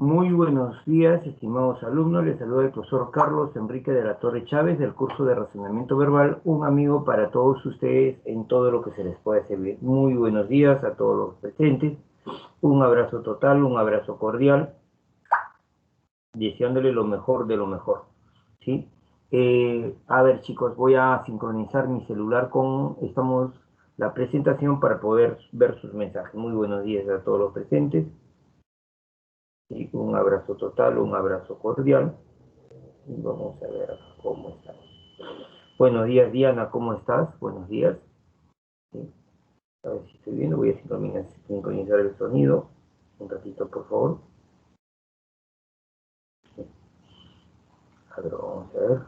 Muy buenos días, estimados alumnos. Les saluda el profesor Carlos Enrique de la Torre Chávez del curso de Razonamiento Verbal, un amigo para todos ustedes en todo lo que se les pueda servir. Muy buenos días a todos los presentes. Un abrazo total, un abrazo cordial, deseándole lo mejor de lo mejor, ¿sí? A ver, chicos, voy a sincronizar mi celular con la presentación para poder ver sus mensajes. Muy buenos días a todos los presentes. Y un abrazo total, un abrazo cordial. Y vamos a ver cómo estamos. Buenos días, Diana, ¿cómo estás? Buenos días. Sí. A ver si estoy viendo, voy a sincronizar el sonido. Un ratito, por favor. Sí. A ver, vamos a ver.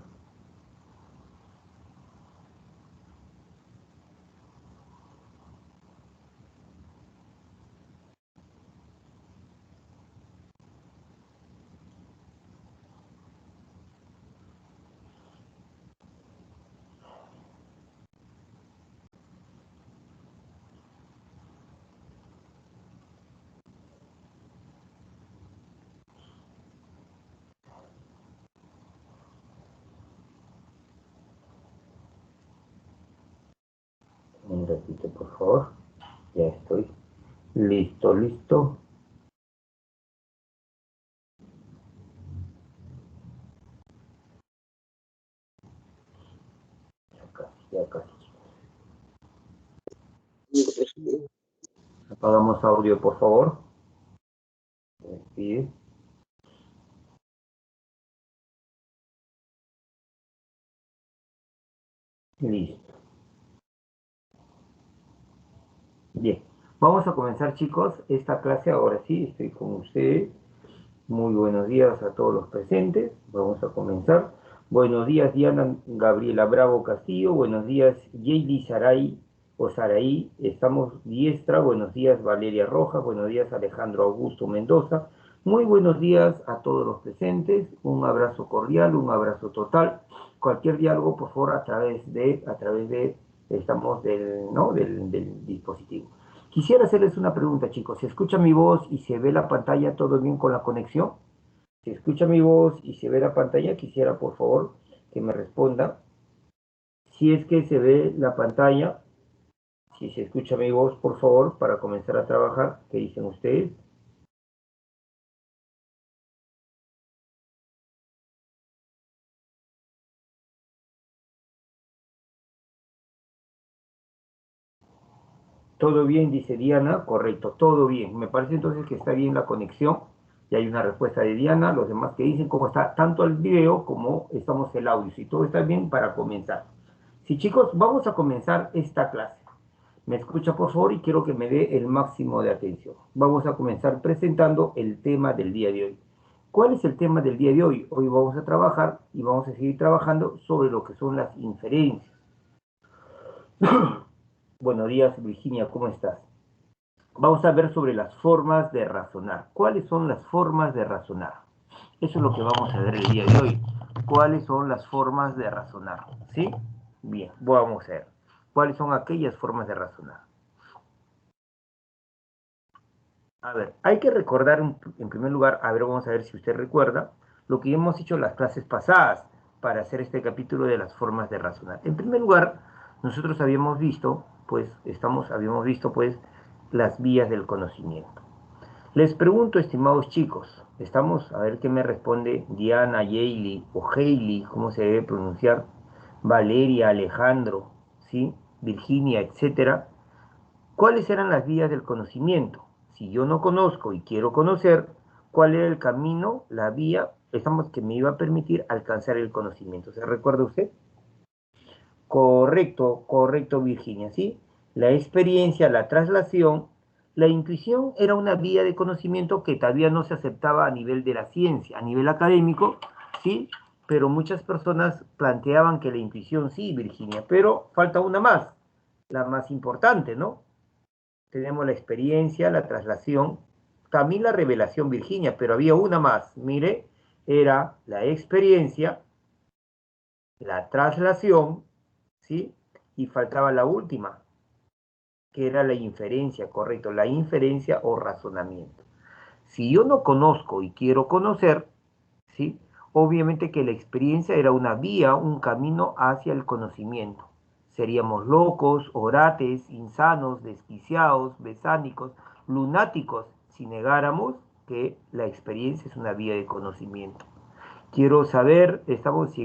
Un ratito, por favor. Ya estoy. Listo, listo. Ya casi, ya casi. Apagamos audio, por favor. Sí. Listo. Bien. Vamos a comenzar, chicos, esta clase. Ahora sí, estoy con ustedes. Muy buenos días a todos los presentes. Vamos a comenzar. Buenos días, Diana Gabriela Bravo Castillo. Buenos días, Yeili Saray o Saraí. Estamos diestra. Buenos días, Valeria Rojas. Buenos días, Alejandro Augusto Mendoza. Muy buenos días a todos los presentes. Un abrazo cordial, un abrazo total. Cualquier diálogo, por favor, estamos del dispositivo. Quisiera hacerles una pregunta, chicos. ¿Se escucha mi voz y se ve la pantalla todo bien con la conexión? Si escucha mi voz y se ve la pantalla, quisiera, por favor, que me responda. Si es que se ve la pantalla, si se escucha mi voz, por favor, para comenzar a trabajar. ¿Qué dicen ustedes? Todo bien, dice Diana. Correcto, todo bien. Me parece entonces que está bien la conexión. Y hay una respuesta de Diana. Los demás que dicen cómo está tanto el video como estamos el audio. Si todo está bien, para comenzar. Sí, chicos, vamos a comenzar esta clase. Me escucha, por favor, y quiero que me dé el máximo de atención. Vamos a comenzar presentando el tema del día de hoy. ¿Cuál es el tema del día de hoy? Hoy vamos a trabajar y vamos a seguir trabajando sobre lo que son las inferencias. Buenos días, Virginia, ¿cómo estás? Vamos a ver sobre las formas de razonar. ¿Cuáles son las formas de razonar? Eso es lo que vamos a ver el día de hoy. ¿Cuáles son las formas de razonar? ¿Sí? Bien, vamos a ver. ¿Cuáles son aquellas formas de razonar? A ver, hay que recordar en primer lugar, a ver, vamos a ver si usted recuerda, lo que hemos hecho en las clases pasadas para hacer este capítulo de las formas de razonar. En primer lugar, nosotros habíamos visto, las vías del conocimiento. Les pregunto, estimados chicos, a ver qué me responde Diana, Yeili o Hailey, cómo se debe pronunciar, Valeria, Alejandro, ¿sí? Virginia, etcétera. ¿Cuáles eran las vías del conocimiento? Si yo no conozco y quiero conocer, ¿cuál era el camino, la vía, que me iba a permitir alcanzar el conocimiento? ¿Se recuerda usted? Correcto, correcto, Virginia, ¿sí? La experiencia, la traslación, la intuición era una vía de conocimiento que todavía no se aceptaba a nivel de la ciencia, a nivel académico, ¿sí? Pero muchas personas planteaban que la intuición sí, Virginia, pero falta una más, la más importante, ¿no? Tenemos la experiencia, la traslación, también la revelación, Virginia, pero había una más, mire, era la experiencia, la traslación, ¿sí? Y faltaba la última, que era la inferencia, correcto, la inferencia o razonamiento. Si yo no conozco y quiero conocer, ¿sí? Obviamente que la experiencia era una vía, un camino hacia el conocimiento. Seríamos locos, orates, insanos, desquiciados, besánicos, lunáticos, si negáramos que la experiencia es una vía de conocimiento. Quiero saber, estamos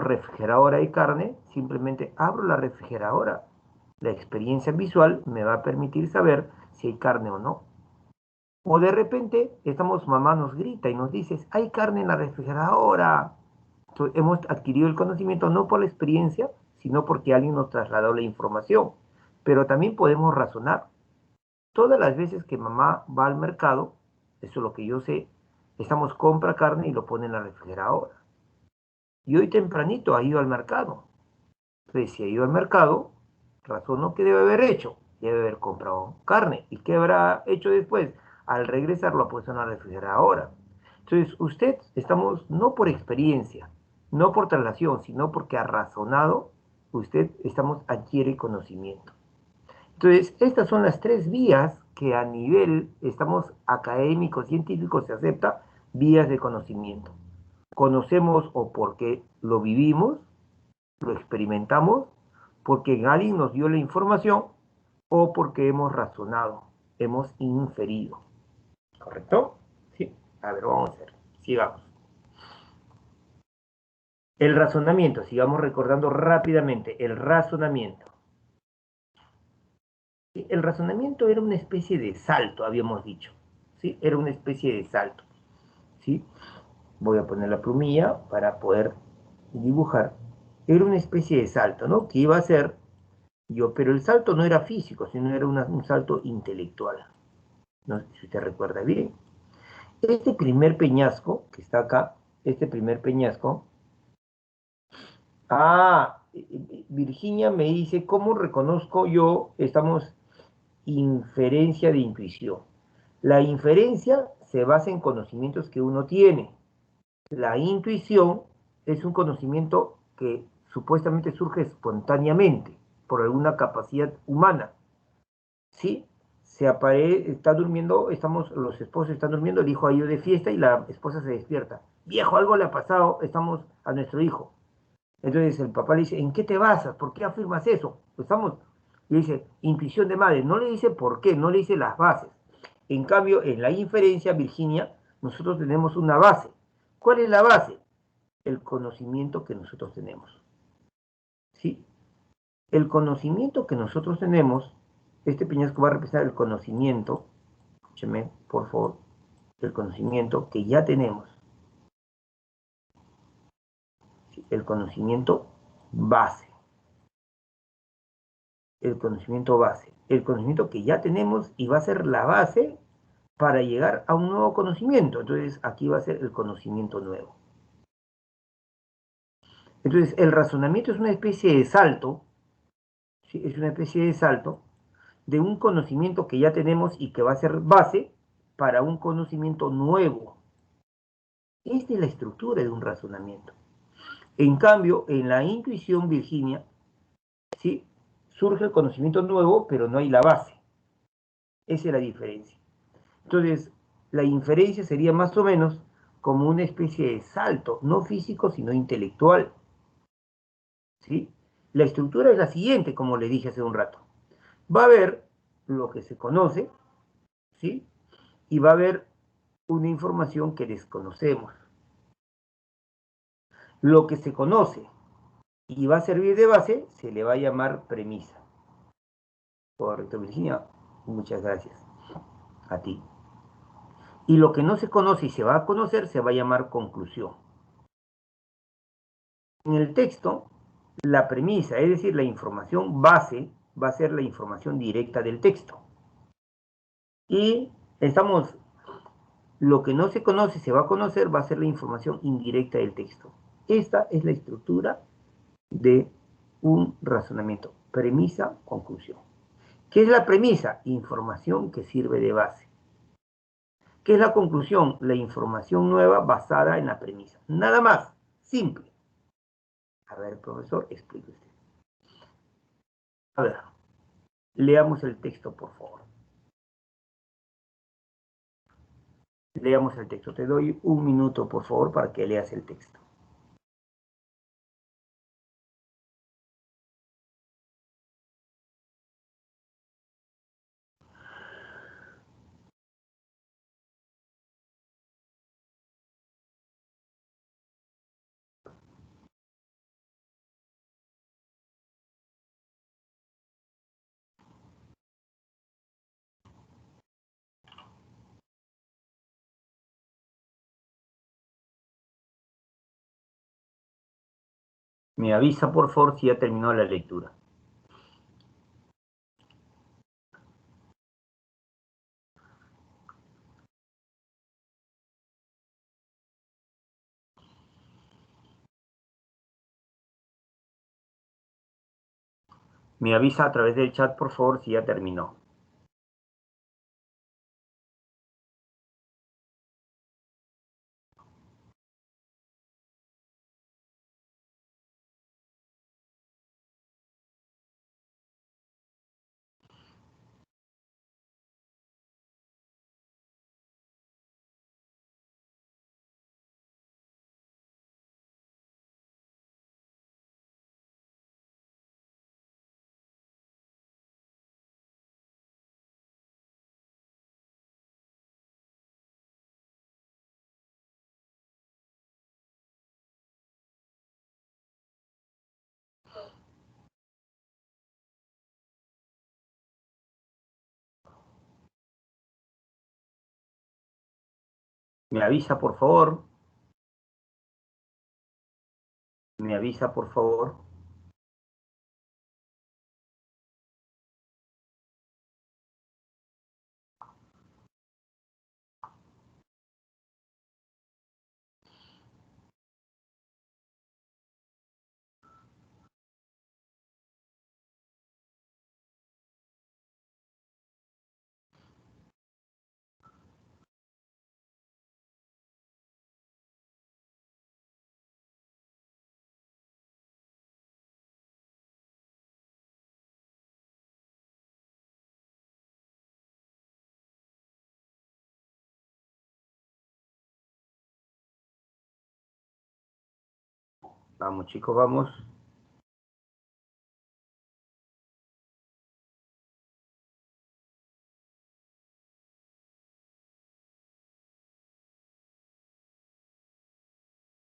refrigeradora de carne, simplemente abro la refrigeradora. La experiencia visual me va a permitir saber si hay carne o no. O de repente, mamá nos grita y nos dice, hay carne en la refrigeradora. Entonces, hemos adquirido el conocimiento no por la experiencia, sino porque alguien nos trasladó la información. Pero también podemos razonar. Todas las veces que mamá va al mercado, eso es lo que yo sé, compra carne y lo pone en la refrigeradora. Y hoy tempranito ha ido al mercado. Entonces, si ha ido al mercado, razono que debe haber hecho. Debe haber comprado carne. ¿Y qué habrá hecho después? Al regresar lo ha puesto en la refrigeradora. Entonces, estamos no por experiencia, no por traslación, sino porque ha razonado, adquiere conocimiento. Entonces, estas son las tres vías que a nivel, académico, científico, se acepta, vías de conocimiento. Conocemos o porque lo vivimos, lo experimentamos, porque alguien nos dio la información o porque hemos razonado, hemos inferido. ¿Correcto? Sí. A ver, vamos a hacer. Sigamos. El razonamiento, sigamos recordando rápidamente, el razonamiento. El razonamiento era una especie de salto, habíamos dicho. ¿Sí? Era una especie de salto. ¿Sí? Voy a poner la plumilla para poder dibujar. Era una especie de salto, ¿no? Que iba a ser pero el salto no era físico, sino era un salto intelectual. No sé si usted recuerda bien. Este primer peñasco, que está acá, este primer peñasco. Virginia me dice, ¿cómo reconozco yo? Inferencia de intuición. La inferencia se basa en conocimientos que uno tiene. La intuición es un conocimiento que supuestamente surge espontáneamente por alguna capacidad humana. ¿Sí? Está durmiendo, los esposos están durmiendo, el hijo ha ido de fiesta y la esposa se despierta. Viejo, algo le ha pasado, estamos a nuestro hijo. Entonces el papá le dice, ¿en qué te basas? ¿Por qué afirmas eso? Le dice, intuición de madre. No le dice por qué, no le dice las bases. En cambio, en la inferencia, Virginia, nosotros tenemos una base. ¿Cuál es la base? El conocimiento que nosotros tenemos. ¿Sí? El conocimiento que nosotros tenemos, este peñasco va a representar el conocimiento, escúcheme, por favor, el conocimiento que ya tenemos. ¿Sí? El conocimiento base. El conocimiento base. El conocimiento que ya tenemos y va a ser la base para llegar a un nuevo conocimiento. Entonces, aquí va a ser el conocimiento nuevo. Entonces, el razonamiento es una especie de salto, ¿sí? Es una especie de salto de un conocimiento que ya tenemos y que va a ser base para un conocimiento nuevo. Esta es la estructura de un razonamiento. En cambio, en la intuición, Virginia, ¿sí? Surge el conocimiento nuevo, pero no hay la base. Esa es la diferencia. Entonces, la inferencia sería más o menos como una especie de salto, no físico, sino intelectual. ¿Sí? La estructura es la siguiente, como le dije hace un rato. Va a haber lo que se conoce, ¿sí? Y va a haber una información que desconocemos. Lo que se conoce y va a servir de base se le va a llamar premisa. Correcto, Virginia. Muchas gracias. A ti. Y lo que no se conoce y se va a conocer se va a llamar conclusión. En el texto, la premisa, es decir, la información base, va a ser la información directa del texto. Y lo que no se conoce, se va a conocer, va a ser la información indirecta del texto. Esta es la estructura de un razonamiento. Premisa, conclusión. ¿Qué es la premisa? Información que sirve de base. ¿Qué es la conclusión? La información nueva basada en la premisa. Nada más, simple. A ver, profesor, explique usted. A ver, leamos el texto, por favor. Leamos el texto. Te doy un minuto, por favor, para que leas el texto. Me avisa, por favor, si ya terminó la lectura. Me avisa a través del chat, por favor, si ya terminó. Me avisa, por favor. Me avisa, por favor. Vamos, chicos, vamos.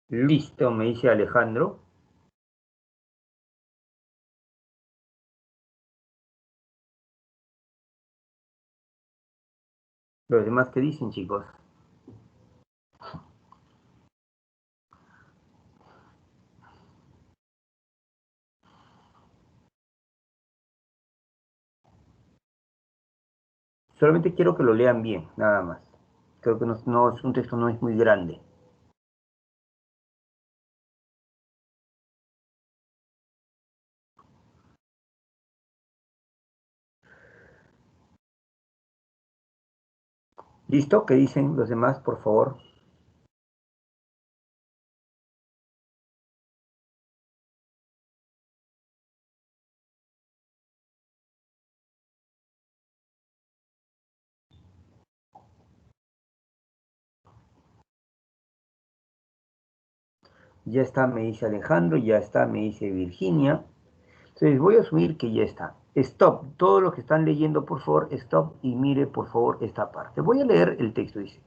Listo, me dice Alejandro. Los demás, ¿qué dicen, chicos? Solamente quiero que lo lean bien, nada más. Creo que un texto no es muy grande. ¿Listo? ¿Qué dicen los demás, por favor? Ya está, me dice Alejandro, ya está, me dice Virginia. Entonces voy a asumir que ya está. Stop, todos los que están leyendo, por favor, stop y mire, por favor, esta parte. Voy a leer el texto, dice.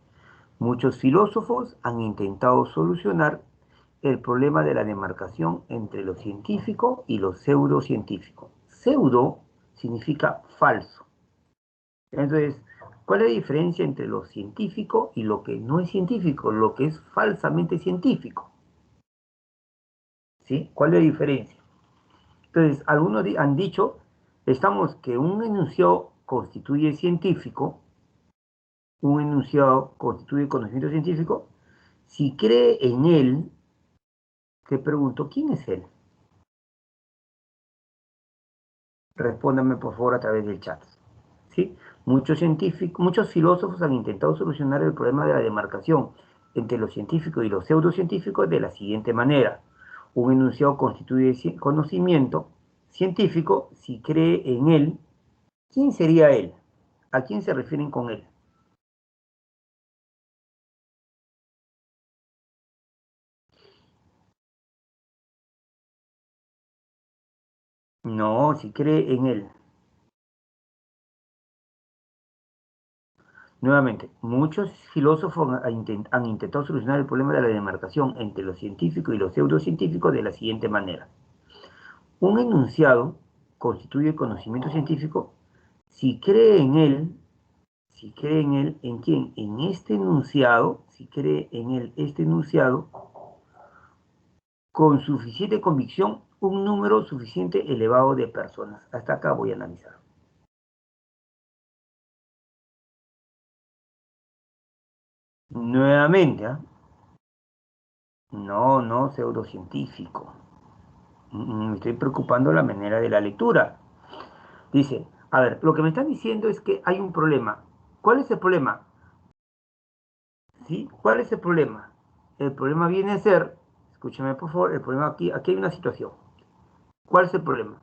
Muchos filósofos han intentado solucionar el problema de la demarcación entre lo científico y lo pseudocientífico. Pseudo significa falso. Entonces, ¿cuál es la diferencia entre lo científico y lo que no es científico, lo que es falsamente científico? ¿Sí? ¿Cuál es la diferencia? Entonces, algunos han dicho, estamos que un enunciado constituye científico, un enunciado constituye conocimiento científico, si cree en él, te pregunto, ¿quién es él? Respóndame por favor a través del chat. ¿Sí? Muchos filósofos han intentado solucionar el problema de la demarcación entre lo científico y lo pseudocientífico de la siguiente manera. Un enunciado constituye conocimiento científico si cree en él. ¿Quién sería él? ¿A quién se refieren con él? No, si cree en él. Nuevamente, muchos filósofos han intentado solucionar el problema de la demarcación entre lo científico y lo pseudocientífico de la siguiente manera. Un enunciado constituye conocimiento científico si cree en él, ¿en quién? En este enunciado, si cree en él este enunciado, con suficiente convicción, un número suficiente elevado de personas. Hasta acá voy a analizar. Nuevamente, ¿ah? No, no pseudocientífico. Me estoy preocupando la manera de la lectura. Dice, a ver, lo que me están diciendo es que hay un problema. ¿Cuál es el problema? ¿Sí? ¿Cuál es el problema? El problema viene a ser, escúchame por favor, el problema aquí hay una situación. ¿Cuál es el problema?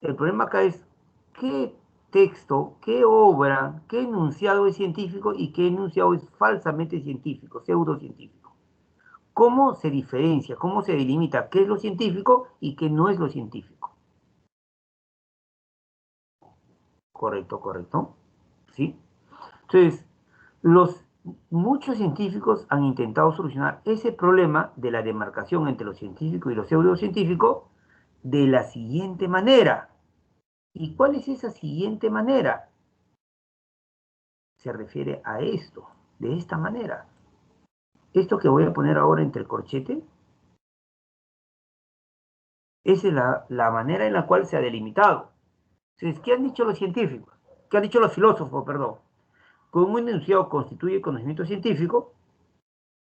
El problema acá es qué texto, qué obra, qué enunciado es científico y qué enunciado es falsamente científico, pseudocientífico. ¿Cómo se diferencia, cómo se delimita qué es lo científico y qué no es lo científico? Correcto, correcto. ¿Sí? Entonces, los, muchos científicos han intentado solucionar ese problema de la demarcación entre lo científico y lo pseudocientífico de la siguiente manera. ¿Y cuál es esa siguiente manera? Se refiere a esto, de esta manera. Esto que voy a poner ahora entre corchete, esa es la manera en la cual se ha delimitado. Entonces, ¿qué han dicho los científicos? ¿Qué han dicho los filósofos, perdón? Como un enunciado constituye conocimiento científico,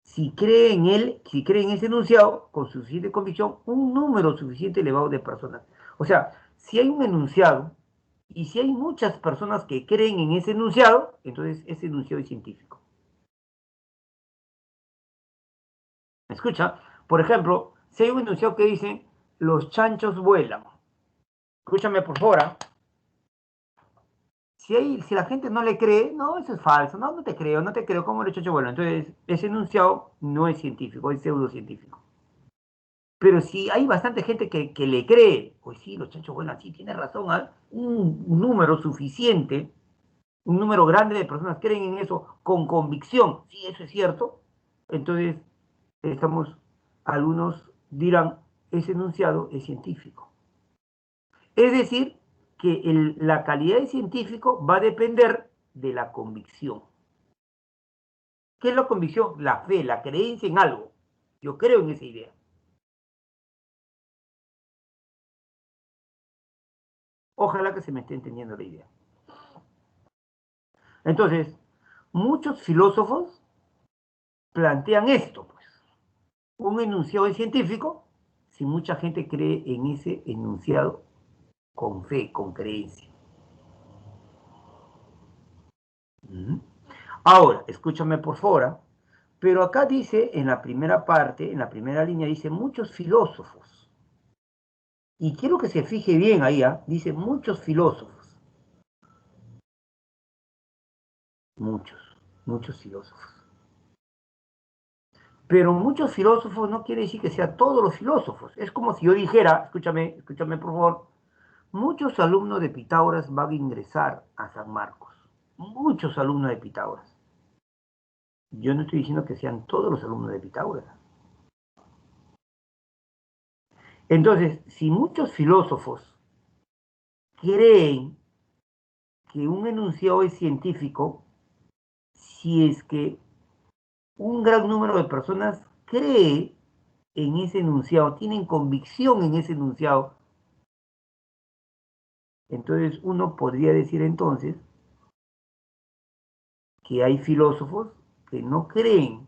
si cree en él, si cree en ese enunciado, con suficiente convicción, un número suficiente elevado de personas. O sea, si hay un enunciado y si hay muchas personas que creen en ese enunciado, entonces ese enunciado es científico. ¿Me escucha? Por ejemplo, si hay un enunciado que dice, los chanchos vuelan. Escúchame por favor. Si la gente no le cree, no, eso es falso, no, no te creo, ¿cómo los chanchos vuelan? Entonces, ese enunciado no es científico, es pseudocientífico. Pero si hay bastante gente que le cree, pues sí, los chanchos vuelan, sí, tiene razón, ¿eh? Un número suficiente, un número grande de personas creen en eso con convicción, sí, eso es cierto, entonces algunos dirán, ese enunciado es científico. Es decir, que la calidad de científico va a depender de la convicción. ¿Qué es la convicción? La fe, la creencia en algo. Yo creo en esa idea. Ojalá que se me esté entendiendo la idea. Entonces, muchos filósofos plantean esto, pues, un enunciado científico si mucha gente cree en ese enunciado con fe, con creencia. Ahora, escúchame por favor, pero acá dice en la primera parte, en la primera línea, dice muchos filósofos. Y quiero que se fije bien ahí, dice muchos filósofos. Muchos, muchos filósofos. Pero muchos filósofos no quiere decir que sean todos los filósofos. Es como si yo dijera, escúchame por favor, muchos alumnos de Pitágoras van a ingresar a San Marcos. Muchos alumnos de Pitágoras. Yo no estoy diciendo que sean todos los alumnos de Pitágoras. Entonces, si muchos filósofos creen que un enunciado es científico, si es que un gran número de personas cree en ese enunciado, tienen convicción en ese enunciado, entonces uno podría decir entonces que hay filósofos que no creen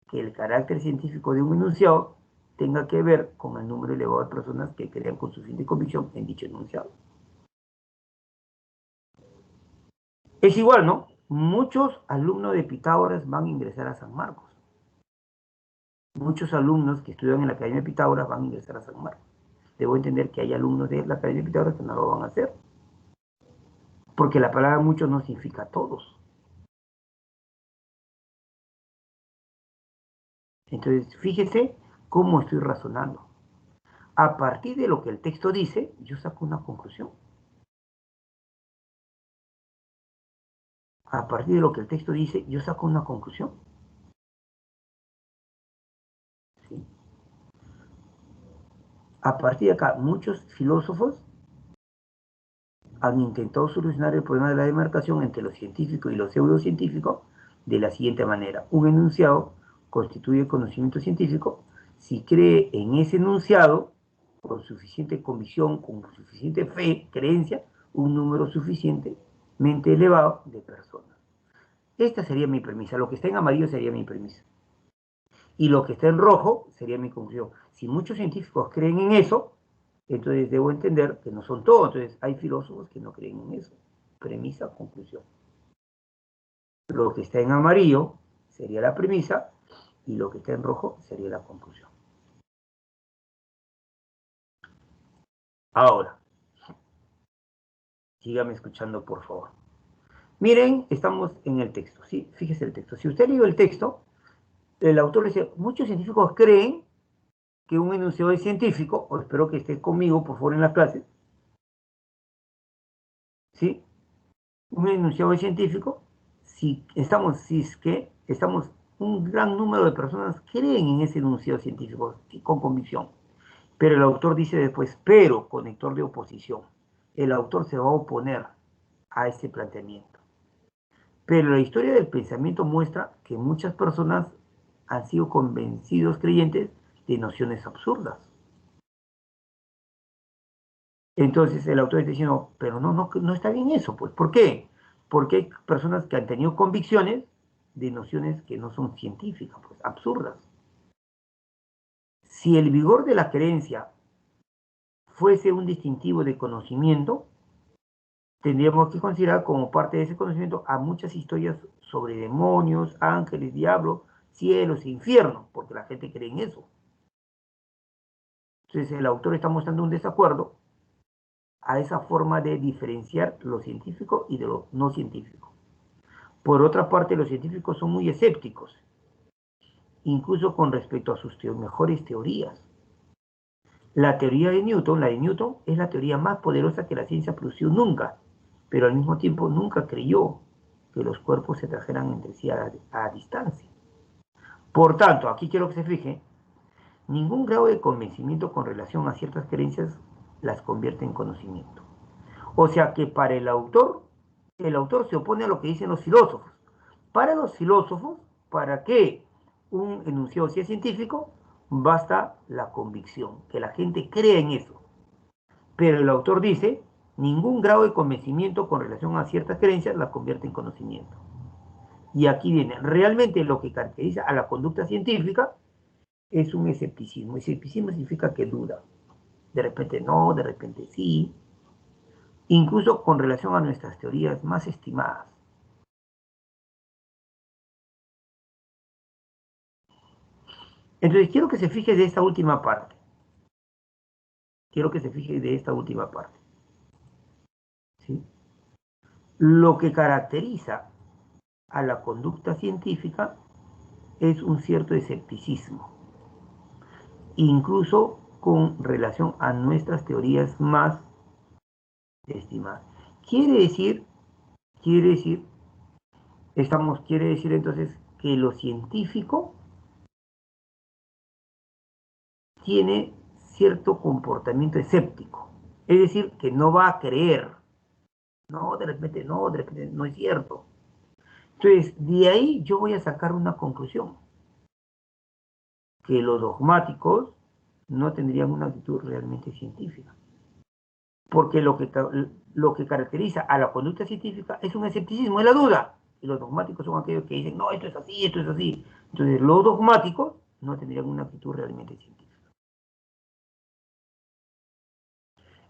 que el carácter científico de un enunciado tenga que ver con el número elevado de personas que crean con suficiente convicción en dicho enunciado. Es igual, ¿no? Muchos alumnos de Pitágoras van a ingresar a San Marcos. Muchos alumnos que estudian en la Academia de Pitágoras van a ingresar a San Marcos. Debo entender que hay alumnos de la Academia de Pitágoras que no lo van a hacer. Porque la palabra muchos no significa todos. Entonces, fíjese cómo estoy razonando. A partir de lo que el texto dice, yo saco una conclusión. A partir de lo que el texto dice, yo saco una conclusión. ¿Sí? A partir de acá, muchos filósofos han intentado solucionar el problema de la demarcación entre lo científico y lo pseudocientífico de la siguiente manera. Un enunciado constituye conocimiento científico si cree en ese enunciado con suficiente convicción, con suficiente fe, creencia, un número suficientemente elevado de personas. Esta sería mi premisa. Lo que está en amarillo sería mi premisa. Y lo que está en rojo sería mi conclusión. Si muchos científicos creen en eso, entonces debo entender que no son todos. Entonces hay filósofos que no creen en eso. Premisa, conclusión. Lo que está en amarillo sería la premisa y lo que está en rojo sería la conclusión. Ahora, sígame escuchando, por favor. Miren, estamos en el texto, ¿sí? Fíjese el texto. Si usted leyó el texto, el autor dice, muchos científicos creen que un enunciado es científico, o espero que esté conmigo, por favor, en las clases, ¿sí? Un enunciado es científico, si es que estamos, un gran número de personas creen en ese enunciado científico con convicción. Pero el autor dice después, pero, conector de oposición. El autor se va a oponer a ese planteamiento. Pero la historia del pensamiento muestra que muchas personas han sido convencidos creyentes de nociones absurdas. Entonces el autor está diciendo, pero no está bien eso, pues. ¿Por qué? Porque hay personas que han tenido convicciones de nociones que no son científicas, pues, absurdas. Si el vigor de la creencia fuese un distintivo de conocimiento, tendríamos que considerar como parte de ese conocimiento a muchas historias sobre demonios, ángeles, diablos, cielos, infiernos, porque la gente cree en eso. Entonces el autor está mostrando un desacuerdo a esa forma de diferenciar lo científico y de lo no científico. Por otra parte, los científicos son muy escépticos, incluso con respecto a sus mejores teorías. La teoría de Newton, la de Newton, es la teoría más poderosa que la ciencia produció nunca, pero al mismo tiempo nunca creyó que los cuerpos se trajeran entre sí a distancia. Por tanto, aquí quiero que se fije, ningún grado de convencimiento con relación a ciertas creencias las convierte en conocimiento. O sea que para el autor se opone a lo que dicen los filósofos. Para los filósofos, para que un enunciado sea científico, basta la convicción, que la gente crea en eso. Pero el autor dice, ningún grado de convencimiento con relación a ciertas creencias la convierte en conocimiento. Y aquí viene, realmente lo que caracteriza a la conducta científica es un escepticismo. Escepticismo significa que duda. De repente no, de repente sí. Incluso con relación a nuestras teorías más estimadas. Entonces quiero que se fije de esta última parte. Quiero que se fije de esta última parte. ¿Sí? Lo que caracteriza a la conducta científica es un cierto escepticismo, incluso con relación a nuestras teorías más estimadas. Quiere decir, quiere decir entonces que lo científico tiene cierto comportamiento escéptico, es decir, que no va a creer. No, de repente no es cierto. Entonces, de ahí yo voy a sacar una conclusión, que los dogmáticos no tendrían una actitud realmente científica. Porque lo que caracteriza a la conducta científica es un escepticismo, es la duda. Y los dogmáticos son aquellos que dicen, no, esto es así, esto es así. Entonces, los dogmáticos no tendrían una actitud realmente científica.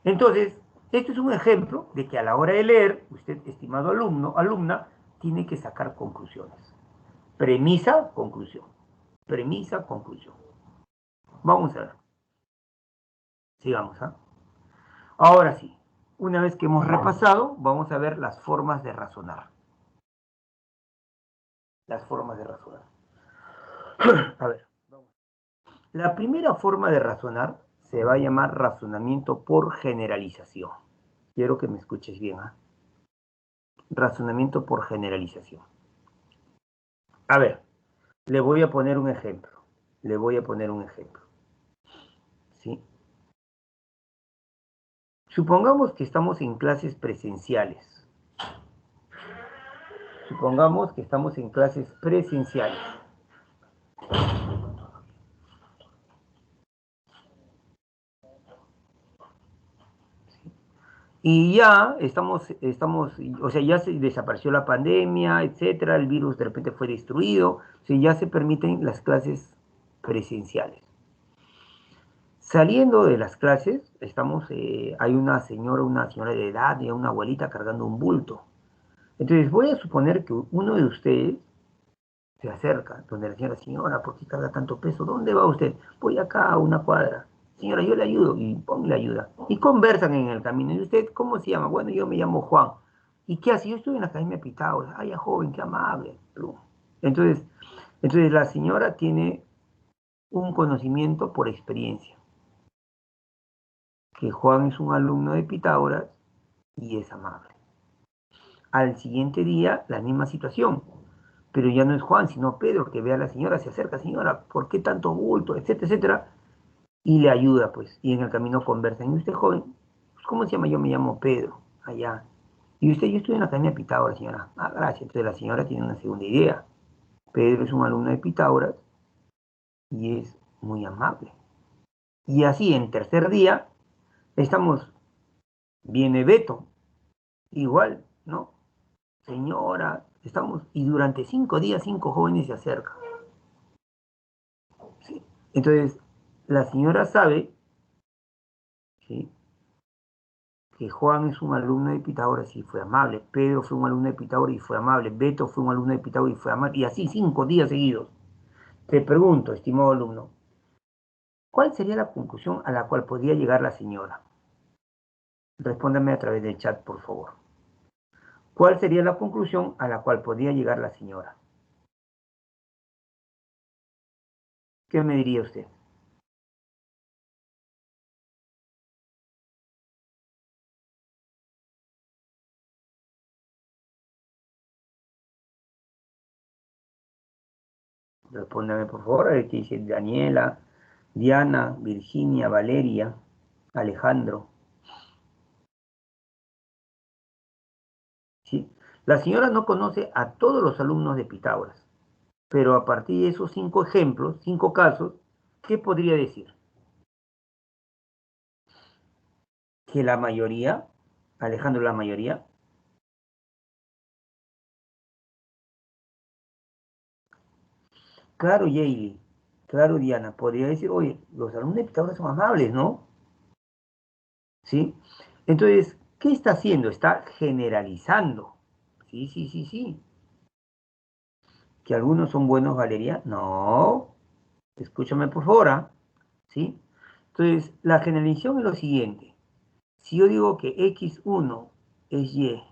Entonces, este es un ejemplo de que a la hora de leer, usted, estimado alumno, alumna, tiene que sacar conclusiones. Premisa, conclusión. Premisa, conclusión. Vamos a ver. Sigamos, ¿ah? Ahora sí, una vez que hemos repasado, vamos a ver las formas de razonar. Las formas de razonar. A ver. La primera forma de razonar se va a llamar razonamiento por generalización. Quiero que me escuches bien, ¿eh? Razonamiento por generalización. A ver, le voy a poner un ejemplo. Le voy a poner un ejemplo. ¿Sí? Supongamos que estamos en clases presenciales. Supongamos que estamos en clases presenciales. Y ya o sea, ya se desapareció la pandemia, etcétera, el virus de repente fue destruido, o sea, ya se permiten las clases presenciales. Saliendo de las clases, hay una señora de edad y una abuelita cargando un bulto. Entonces voy a suponer que uno de ustedes se acerca, donde la señora, ¿por qué carga tanto peso? ¿Dónde va usted? Voy acá a una cuadra. Señora, yo le ayudo, y pon la ayuda. Y conversan en el camino. ¿Y usted cómo se llama? Bueno, yo me llamo Juan. ¿Y qué hace? Yo estoy en la Academia Pitágoras. Ay, ya joven, qué amable. Entonces, entonces la señora tiene un conocimiento por experiencia, que Juan es un alumno de Pitágoras y es amable. Al siguiente día, la misma situación, pero ya no es Juan, sino Pedro, que ve a la señora, se acerca, señora, ¿por qué tanto bulto? Etcétera, etcétera, y le ayuda, pues, y en el camino conversan. ¿Y usted, joven? ¿Cómo se llama? Yo me llamo Pedro, allá. ¿Y usted? Yo estoy en la Academia de Pitágoras, señora. Ah, gracias. Entonces la señora tiene una segunda idea. Pedro es un alumno de Pitágoras y es muy amable. Y así, en tercer día, viene Beto, igual, ¿no? Señora, y durante 5 días, 5 jóvenes se acercan. ¿Sí? Entonces, la señora sabe, ¿sí?, que Juan es un alumno de Pitágoras y fue amable, Pedro fue un alumno de Pitágoras y fue amable, Beto fue un alumno de Pitágoras y fue amable, y así 5 días seguidos. Te pregunto, estimado alumno, ¿cuál sería la conclusión a la cual podría llegar la señora? Respóndame a través del chat, por favor. ¿Cuál sería la conclusión a la cual podría llegar la señora? ¿Qué me diría usted? Respóndame, por favor, a ver qué dice Daniela, Diana, Virginia, Valeria, Alejandro. ¿Sí? La señora no conoce a todos los alumnos de Pitágoras, pero a partir de esos 5 ejemplos, 5 casos, ¿qué podría decir? Que la mayoría, Alejandro, la mayoría. Claro, Yaeli, claro, Diana, podría decir, oye, los alumnos de Pitágoras son amables, ¿no? ¿Sí? Entonces, ¿qué está haciendo? Está generalizando. Sí, sí, sí, sí. ¿Que algunos son buenos, Valeria? No. Escúchame, por favor, ¿ah? ¿Sí? Entonces, la generalización es lo siguiente. Si yo digo que x1 es y,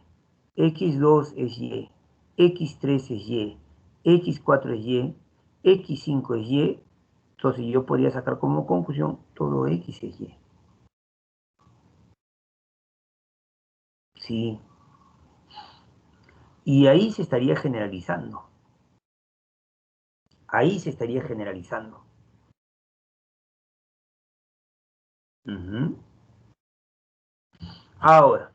x2 es y, x3 es y, x4 es y, x5 es y, entonces yo podría sacar como conclusión todo x es y. Sí. Y ahí se estaría generalizando. Ahí se estaría generalizando. Ujú. Ahora,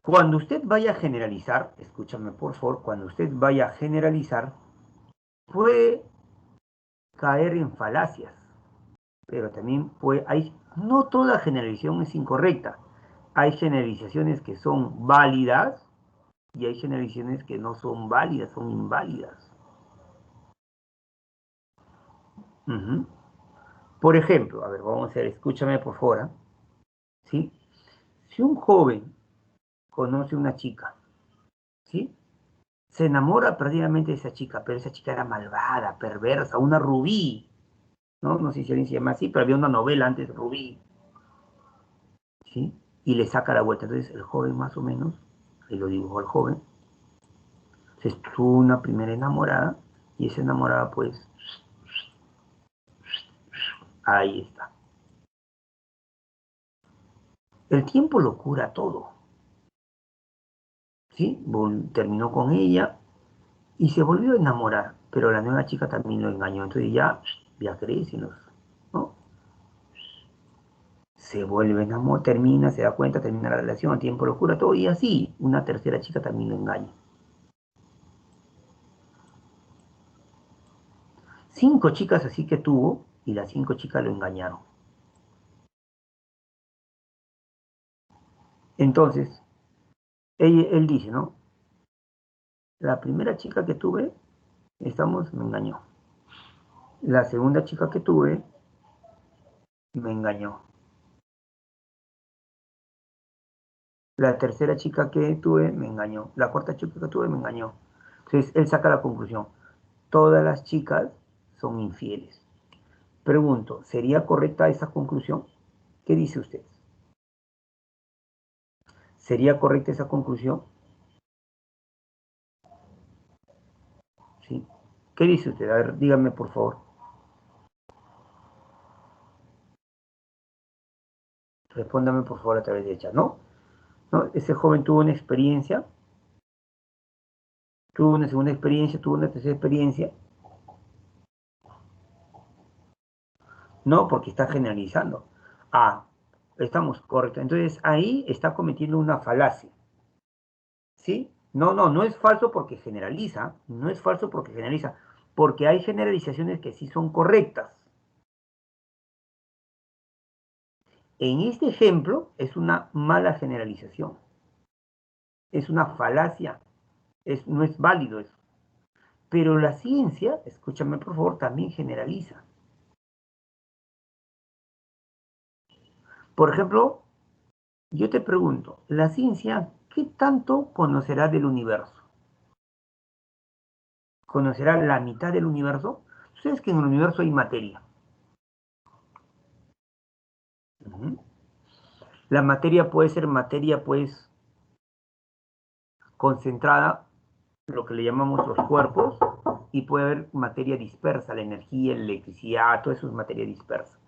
cuando usted vaya a generalizar, escúchame por favor, cuando usted vaya a generalizar, puede caer en falacias, pero también no toda generalización es incorrecta. Hay generalizaciones que son válidas y hay generalizaciones que no son válidas, son inválidas. Ujú. Por ejemplo, a ver, vamos a ver, escúchame por favor, ¿ah? ¿Sí? Si un joven conoce una chica, ¿sí? Se enamora perdidamente de esa chica, pero esa chica era malvada, perversa, una rubí, ¿no? No sé si alguien se llama así, pero había una novela antes, Rubí, ¿sí? Y le saca la vuelta. Entonces el joven más o menos, ahí lo dibujo al joven, se estuvo una primera enamorada y esa enamorada pues, ahí está. El tiempo lo cura todo. ¿Sí? Terminó con ella y se volvió a enamorar, pero la nueva chica también lo engañó. Entonces ya crece, ¿no? Se vuelve a enamorar, termina, se da cuenta, termina la relación, el tiempo lo cura todo y así una tercera chica también lo engaña. 5 chicas así que tuvo y las 5 chicas lo engañaron. Entonces, él dice, ¿no? La primera chica que tuve, me engañó. La segunda chica que tuve, me engañó. La tercera chica que tuve, me engañó. La cuarta chica que tuve, me engañó. Entonces, él saca la conclusión. Todas las chicas son infieles. Pregunto, ¿sería correcta esa conclusión? ¿Qué dice usted? ¿Sería correcta esa conclusión? ¿Sí? ¿Qué dice usted? A ver, dígame por favor. Respóndame por favor a través de chat. ¿No? ¿No? Ese joven tuvo una experiencia, tuvo una segunda experiencia, tuvo una tercera experiencia. No, porque está generalizando. Ah, estamos correctos. Entonces ahí está cometiendo una falacia. ¿Sí? No es falso porque generaliza. No es falso porque generaliza. Porque hay generalizaciones que sí son correctas. En este ejemplo es una mala generalización. Es una falacia. No es válido eso. Pero la ciencia, escúchame por favor, también generaliza. Por ejemplo, yo te pregunto, ¿la ciencia qué tanto conocerá del universo? ¿Conocerá la mitad del universo? Ustedes que en el universo hay materia. Uh-huh. La materia puede ser materia, pues, concentrada, lo que le llamamos los cuerpos, y puede haber materia dispersa, la energía, la electricidad, todo eso es materia dispersa.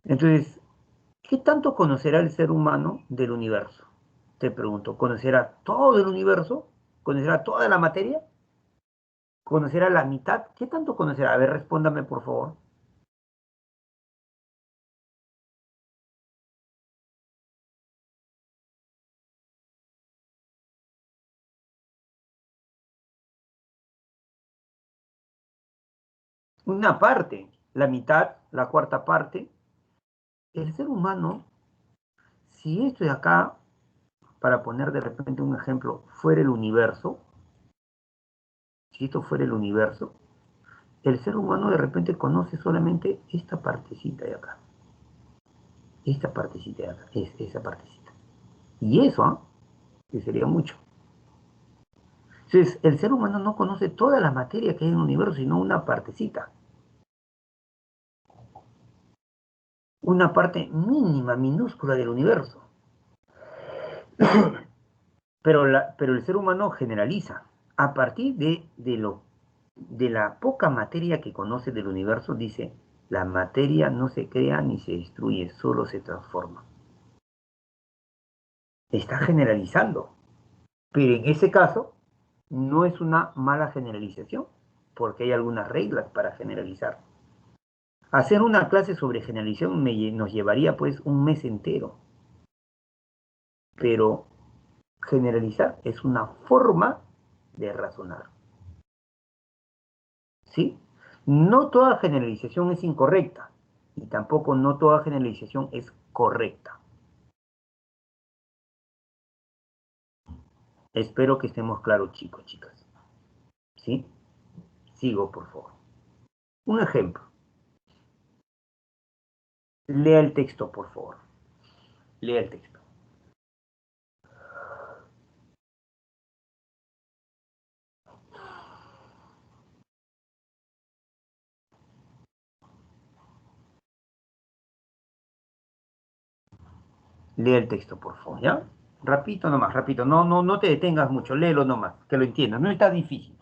Entonces, ¿qué tanto conocerá el ser humano del universo? Te pregunto, ¿conocerá todo el universo? ¿Conocerá toda la materia? ¿Conocerá la mitad? ¿Qué tanto conocerá? A ver, respóndame por favor. Una parte, la mitad, la cuarta parte. El ser humano, si esto de acá, para poner de repente un ejemplo, fuera el universo, si esto fuera el universo, el ser humano de repente conoce solamente esta partecita de acá. Esta partecita de acá, es esa partecita. Y eso, que sería mucho. Entonces, el ser humano no conoce toda la materia que hay en el universo, sino una partecita. Una parte mínima, minúscula del universo. Pero el ser humano generaliza. A partir de la poca materia que conoce del universo, dice, la materia no se crea ni se destruye, solo se transforma. Está generalizando. Pero en ese caso, no es una mala generalización, porque hay algunas reglas para generalizar. Hacer una clase sobre generalización nos llevaría pues un mes entero, pero generalizar es una forma de razonar, ¿sí? No toda generalización es incorrecta y tampoco no toda generalización es correcta. Espero que estemos claros, chicos, chicas, ¿sí? Sigo, por favor. Un ejemplo. Lea el texto, por favor. Lea el texto. Lea el texto, por favor, ¿ya? Rapidito nomás, rapidito. No te detengas mucho, léelo nomás, que lo entiendas. No está difícil.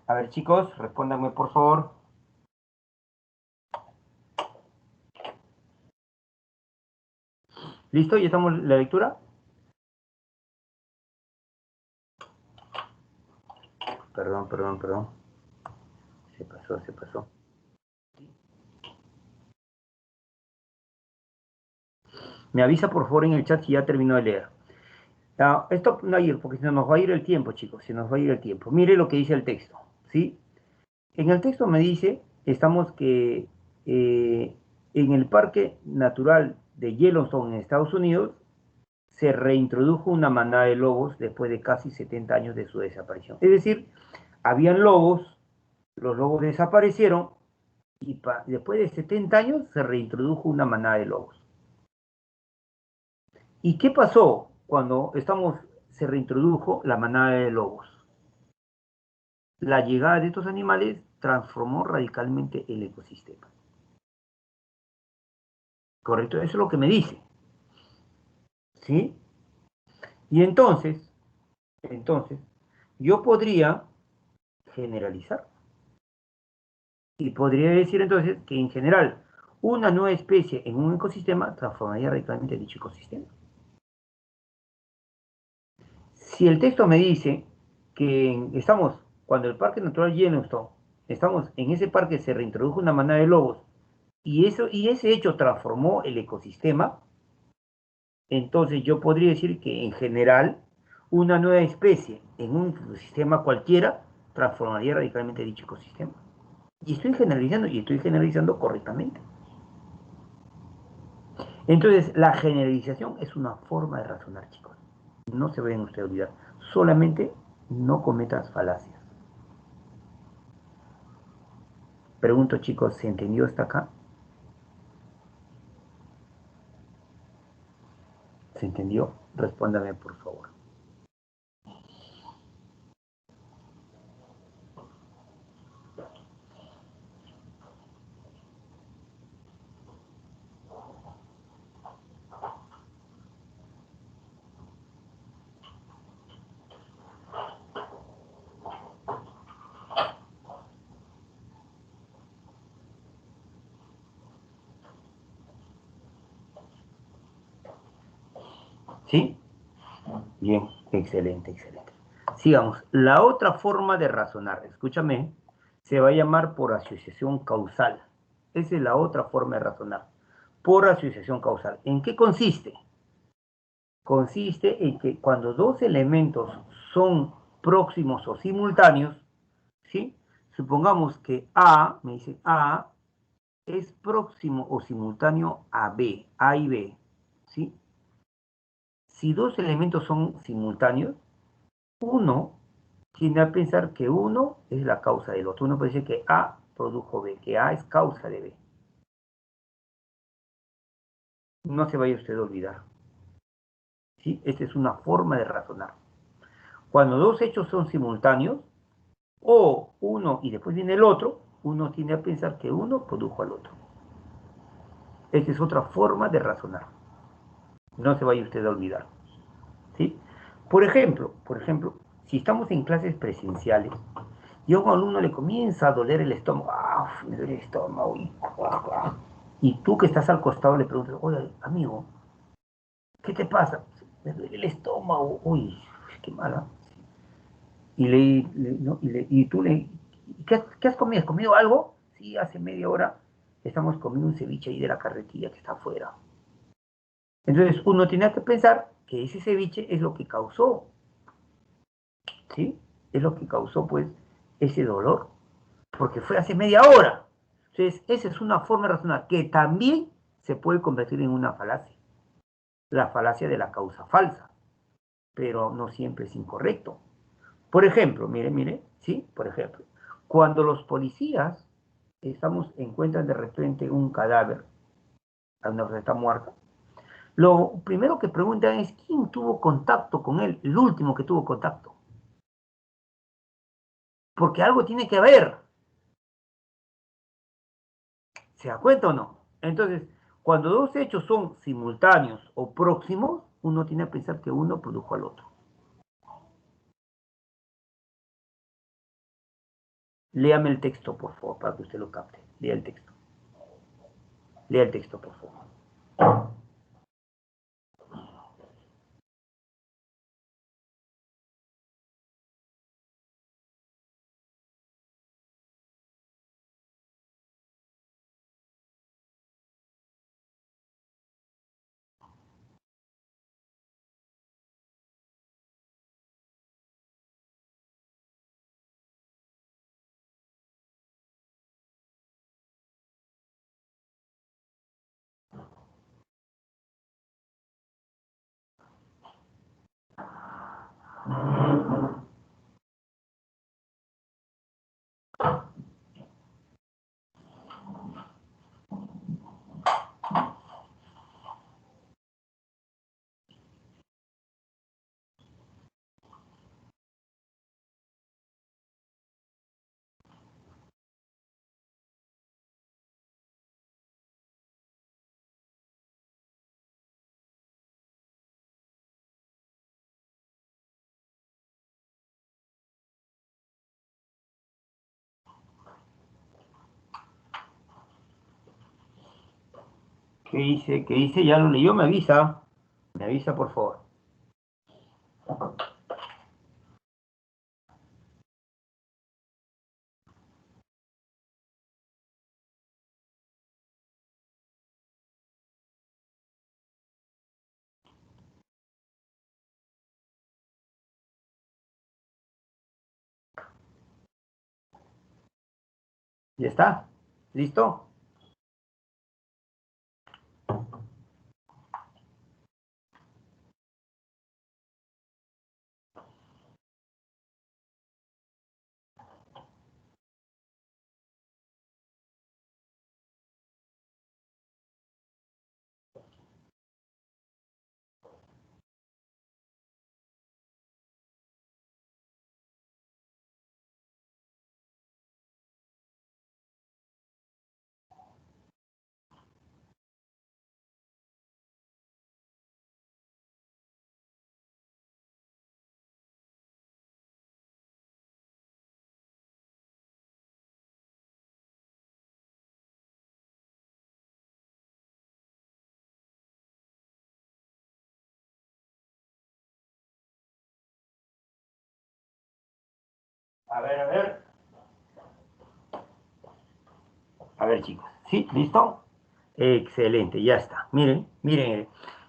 A ver, chicos, respóndanme, por favor. ¿Listo? ¿Ya estamos en la lectura? Perdón. Se pasó. Me avisa, por favor, en el chat si ya terminó de leer. Esto no ir, porque se nos va a ir el tiempo, chicos, se nos va a ir el tiempo. Mire lo que dice el texto, ¿sí? En el texto me dice, estamos que en el Parque Natural de Yellowstone, en Estados Unidos, se reintrodujo una manada de lobos después de casi 70 años de su desaparición. Es decir, habían lobos, los lobos desaparecieron y después de 70 años se reintrodujo una manada de lobos. ¿Y qué pasó cuando se reintrodujo la manada de lobos? La llegada de estos animales transformó radicalmente el ecosistema. ¿Correcto? Eso es lo que me dice. ¿Sí? Y entonces, yo podría generalizar y podría decir entonces que en general una nueva especie en un ecosistema transformaría radicalmente dicho ecosistema. Si el texto me dice que cuando el Parque Natural Yellowstone, estamos en ese parque, se reintrodujo una manada de lobos y ese hecho transformó el ecosistema, entonces yo podría decir que en general una nueva especie en un ecosistema cualquiera transformaría radicalmente dicho ecosistema. Y estoy generalizando correctamente. Entonces, la generalización es una forma de razonar, chicos. No se vayan ustedes a olvidar. Solamente no cometas falacias. Pregunto, chicos, ¿se entendió hasta acá? ¿Se entendió? Respóndame, por favor. ¿Sí? Bien, excelente. Sigamos. La otra forma de razonar, escúchame, se va a llamar por asociación causal. Esa es la otra forma de razonar. Por asociación causal. ¿En qué consiste? Consiste en que cuando dos elementos son próximos o simultáneos, ¿sí? Supongamos que me dice A es próximo o simultáneo a B, A y B, ¿sí? Si dos elementos son simultáneos, uno tiende a pensar que uno es la causa del otro. Uno puede decir que A produjo B, que A es causa de B. No se vaya usted a olvidar, ¿sí? Esta es una forma de razonar. Cuando dos hechos son simultáneos, o uno y después viene el otro, uno tiende a pensar que uno produjo al otro. Esta es otra forma de razonar. No se vaya usted a olvidar. ¿Sí? Por ejemplo, si estamos en clases presenciales y a un alumno le comienza a doler el estómago, me duele el estómago, y tú que estás al costado le preguntas, oye, amigo, ¿qué te pasa? Me duele el estómago, uy, qué mala. Y tú ¿qué has comido? ¿Has comido algo? Sí, hace media hora estamos comiendo un ceviche ahí de la carretilla que está afuera. Entonces uno tiene que pensar que ese ceviche es lo que causó, ¿sí? Es lo que causó, pues, ese dolor, porque fue hace media hora. Entonces, esa es una forma de razonar que también se puede convertir en una falacia, la falacia de la causa falsa, pero no siempre es incorrecto. Por ejemplo, mire, ¿sí? Por ejemplo, cuando los policías encuentran de repente un cadáver, a una persona está muerta, lo primero que preguntan es quién tuvo contacto con él, el último que tuvo contacto. Porque algo tiene que haber. ¿Se da cuenta o no? Entonces, cuando dos hechos son simultáneos o próximos, uno tiene que pensar que uno produjo al otro. Léame el texto, por favor, para que usted lo capte. Lea el texto. Lea el texto, por favor. ¿Qué dice? ¿Qué dice? ¿Ya lo leyó? Me avisa. Me avisa, por favor. ¿Ya está? ¿Listo? A ver, a ver. A ver, chicos. ¿Sí? ¿Listo? Excelente, ya está. Miren, miren.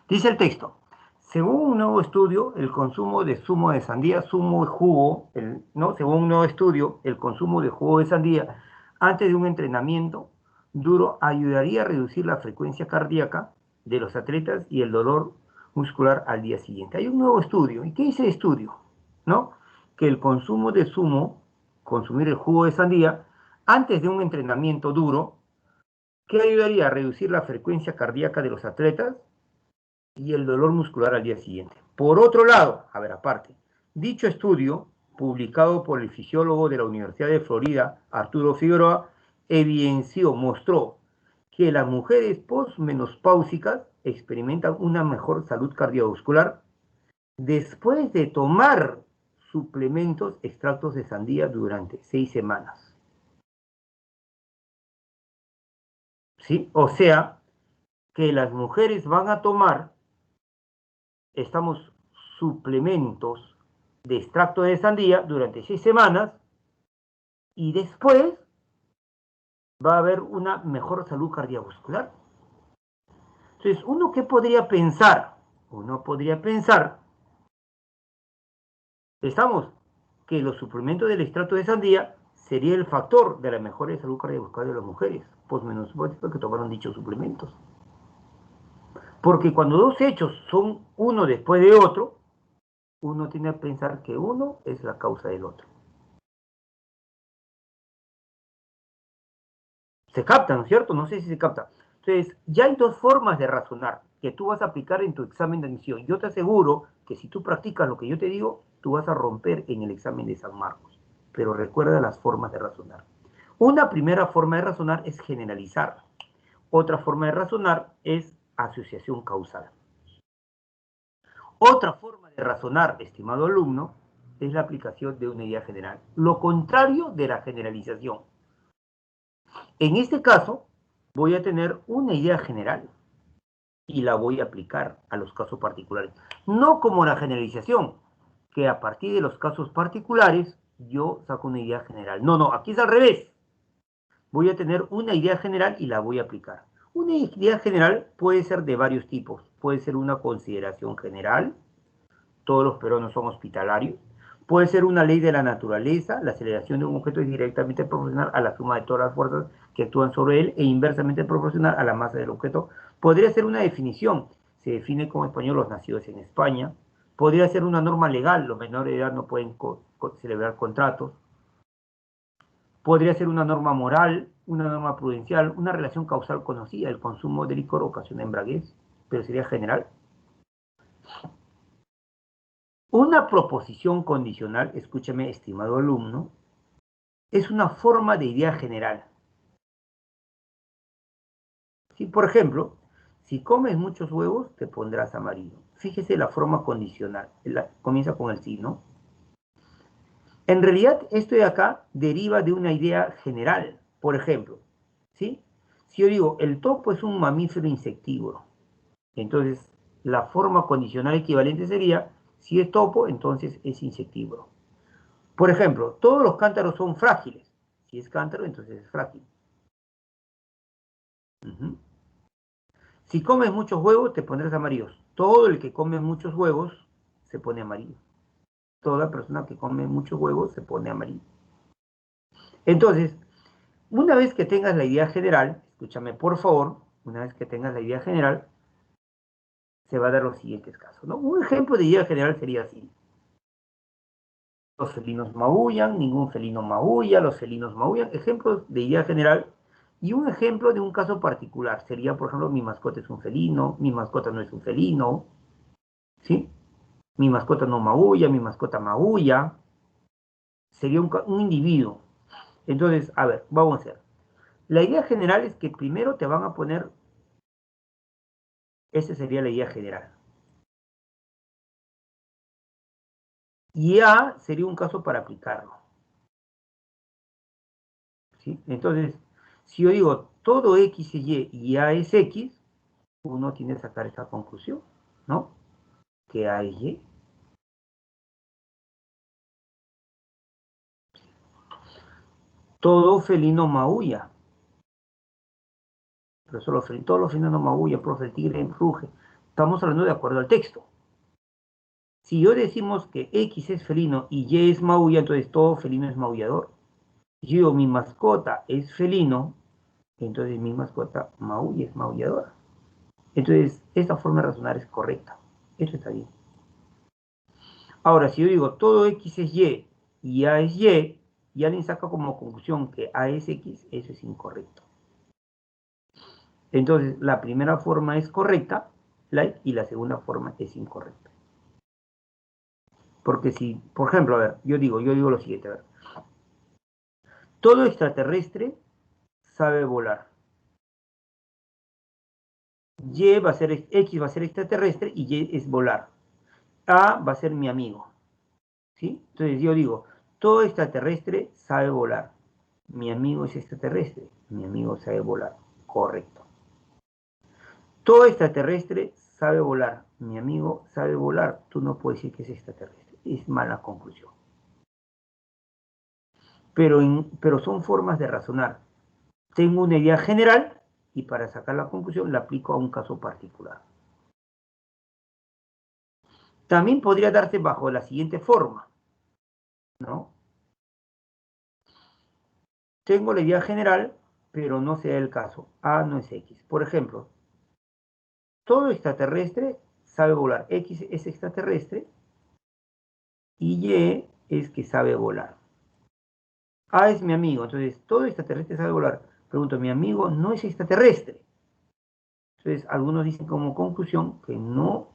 Dice el texto. Según un nuevo estudio, el consumo de zumo de sandía, zumo de jugo, ¿no? Según un nuevo estudio, el consumo de jugo de sandía antes de un entrenamiento duro ayudaría a reducir la frecuencia cardíaca de los atletas y el dolor muscular al día siguiente. Hay un nuevo estudio. ¿Y qué dice el estudio? ¿No? Que el consumo de zumo, consumir el jugo de sandía, antes de un entrenamiento duro, que ayudaría a reducir la frecuencia cardíaca de los atletas y el dolor muscular al día siguiente. Por otro lado, a ver, aparte, dicho estudio, publicado por el fisiólogo de la Universidad de Florida, Arturo Figueroa, mostró que las mujeres posmenopáusicas experimentan una mejor salud cardiovascular después de tomar suplementos extractos de sandía durante 6 semanas. ¿Sí? O sea, que las mujeres van a tomar suplementos de extracto de sandía durante 6 semanas y después va a haber una mejor salud cardiovascular. Entonces, uno podría pensar, estamos, que los suplementos del extracto de sandía sería el factor de la mejor salud cardiovascular de las mujeres, pues menos que tomaron dichos suplementos. Porque cuando dos hechos son uno después de otro, uno tiene que pensar que uno es la causa del otro. Se capta, ¿no es cierto? No sé si se capta. Entonces, ya hay dos formas de razonar que tú vas a aplicar en tu examen de admisión. Yo te aseguro que si tú practicas lo que yo te digo, tú vas a romper en el examen de San Marcos. Pero recuerda las formas de razonar. Una primera forma de razonar es generalizar. Otra forma de razonar es asociación causal. Otra forma de razonar, estimado alumno, es la aplicación de una idea general. Lo contrario de la generalización. En este caso, voy a tener una idea general y la voy a aplicar a los casos particulares. No como la generalización, que a partir de los casos particulares yo saco una idea general. No, no, aquí es al revés. Voy a tener una idea general y la voy a aplicar. Una idea general puede ser de varios tipos. Puede ser una consideración general, todos los peruanos son hospitalarios. Puede ser una ley de la naturaleza, la aceleración de un objeto es directamente proporcional a la suma de todas las fuerzas que actúan sobre él e inversamente proporcional a la masa del objeto. Podría ser una definición, se define como español los nacidos en España. Podría ser una norma legal, los menores de edad no pueden celebrar contratos. Podría ser una norma moral, una norma prudencial, una relación causal conocida, el consumo de licor ocasiona embriaguez, pero sería general. Una proposición condicional, escúchame, estimado alumno, es una forma de idea general. Si, por ejemplo, si comes muchos huevos, te pondrás amarillo. Fíjese la forma condicional, comienza con el sí, ¿no? En realidad, esto de acá deriva de una idea general. Por ejemplo, ¿sí? Si yo digo, el topo es un mamífero insectívoro, entonces la forma condicional equivalente sería, si es topo, entonces es insectívoro. Por ejemplo, todos los cántaros son frágiles. Si es cántaro, entonces es frágil. Si comes muchos huevos, te pondrás amarillos. Todo el que come muchos huevos se pone amarillo. Toda persona que come muchos huevos se pone amarillo. Entonces, una vez que tengas la idea general, escúchame por favor, una vez que tengas la idea general, se va a dar los siguientes casos, ¿no? Un ejemplo de idea general sería así. Los felinos maullan, ningún felino maulla, los felinos maullan. Ejemplos de idea general. Y un ejemplo de un caso particular sería, por ejemplo, mi mascota es un felino, mi mascota no es un felino, ¿sí? Mi mascota no maulla, mi mascota maulla. Sería un individuo. Entonces, a ver, vamos a hacer. La idea general es que primero te van a poner, esa sería la idea general. Y A sería un caso para aplicarlo. ¿Sí? Entonces, si yo digo todo X es Y y A es X, uno tiene que sacar esa conclusión, ¿no? Que A es Y. Todo felino maulla. Pero todos los felinos no maullan, profe, el tigre ruge. Estamos hablando de acuerdo al texto. Si yo decimos que X es felino y Y es maulla, entonces todo felino es maullador. Si yo digo mi mascota es felino, entonces mi mascota maulla es maulladora. Entonces, esta forma de razonar es correcta. Esto está bien. Ahora, si yo digo todo X es y A es Y, y alguien saca como conclusión que A es X, eso es incorrecto. Entonces, la primera forma es correcta y la segunda forma es incorrecta. Porque si, por ejemplo, a ver, yo digo lo siguiente, a ver. Todo extraterrestre sabe volar. X va a ser extraterrestre y Y es volar. A va a ser mi amigo. ¿Sí? Entonces yo digo, todo extraterrestre sabe volar. Mi amigo es extraterrestre. Mi amigo sabe volar. Correcto. Todo extraterrestre sabe volar. Mi amigo sabe volar. Tú no puedes decir que es extraterrestre. Es mala conclusión. Pero son formas de razonar. Tengo una idea general y para sacar la conclusión la aplico a un caso particular. También podría darse bajo la siguiente forma, ¿no? Tengo la idea general, pero no sea el caso. A no es X. Por ejemplo, todo extraterrestre sabe volar. X es extraterrestre y Y es que sabe volar. A es mi amigo, entonces todo extraterrestre sabe volar. Pregunto, mi amigo no es extraterrestre. Entonces, algunos dicen como conclusión que no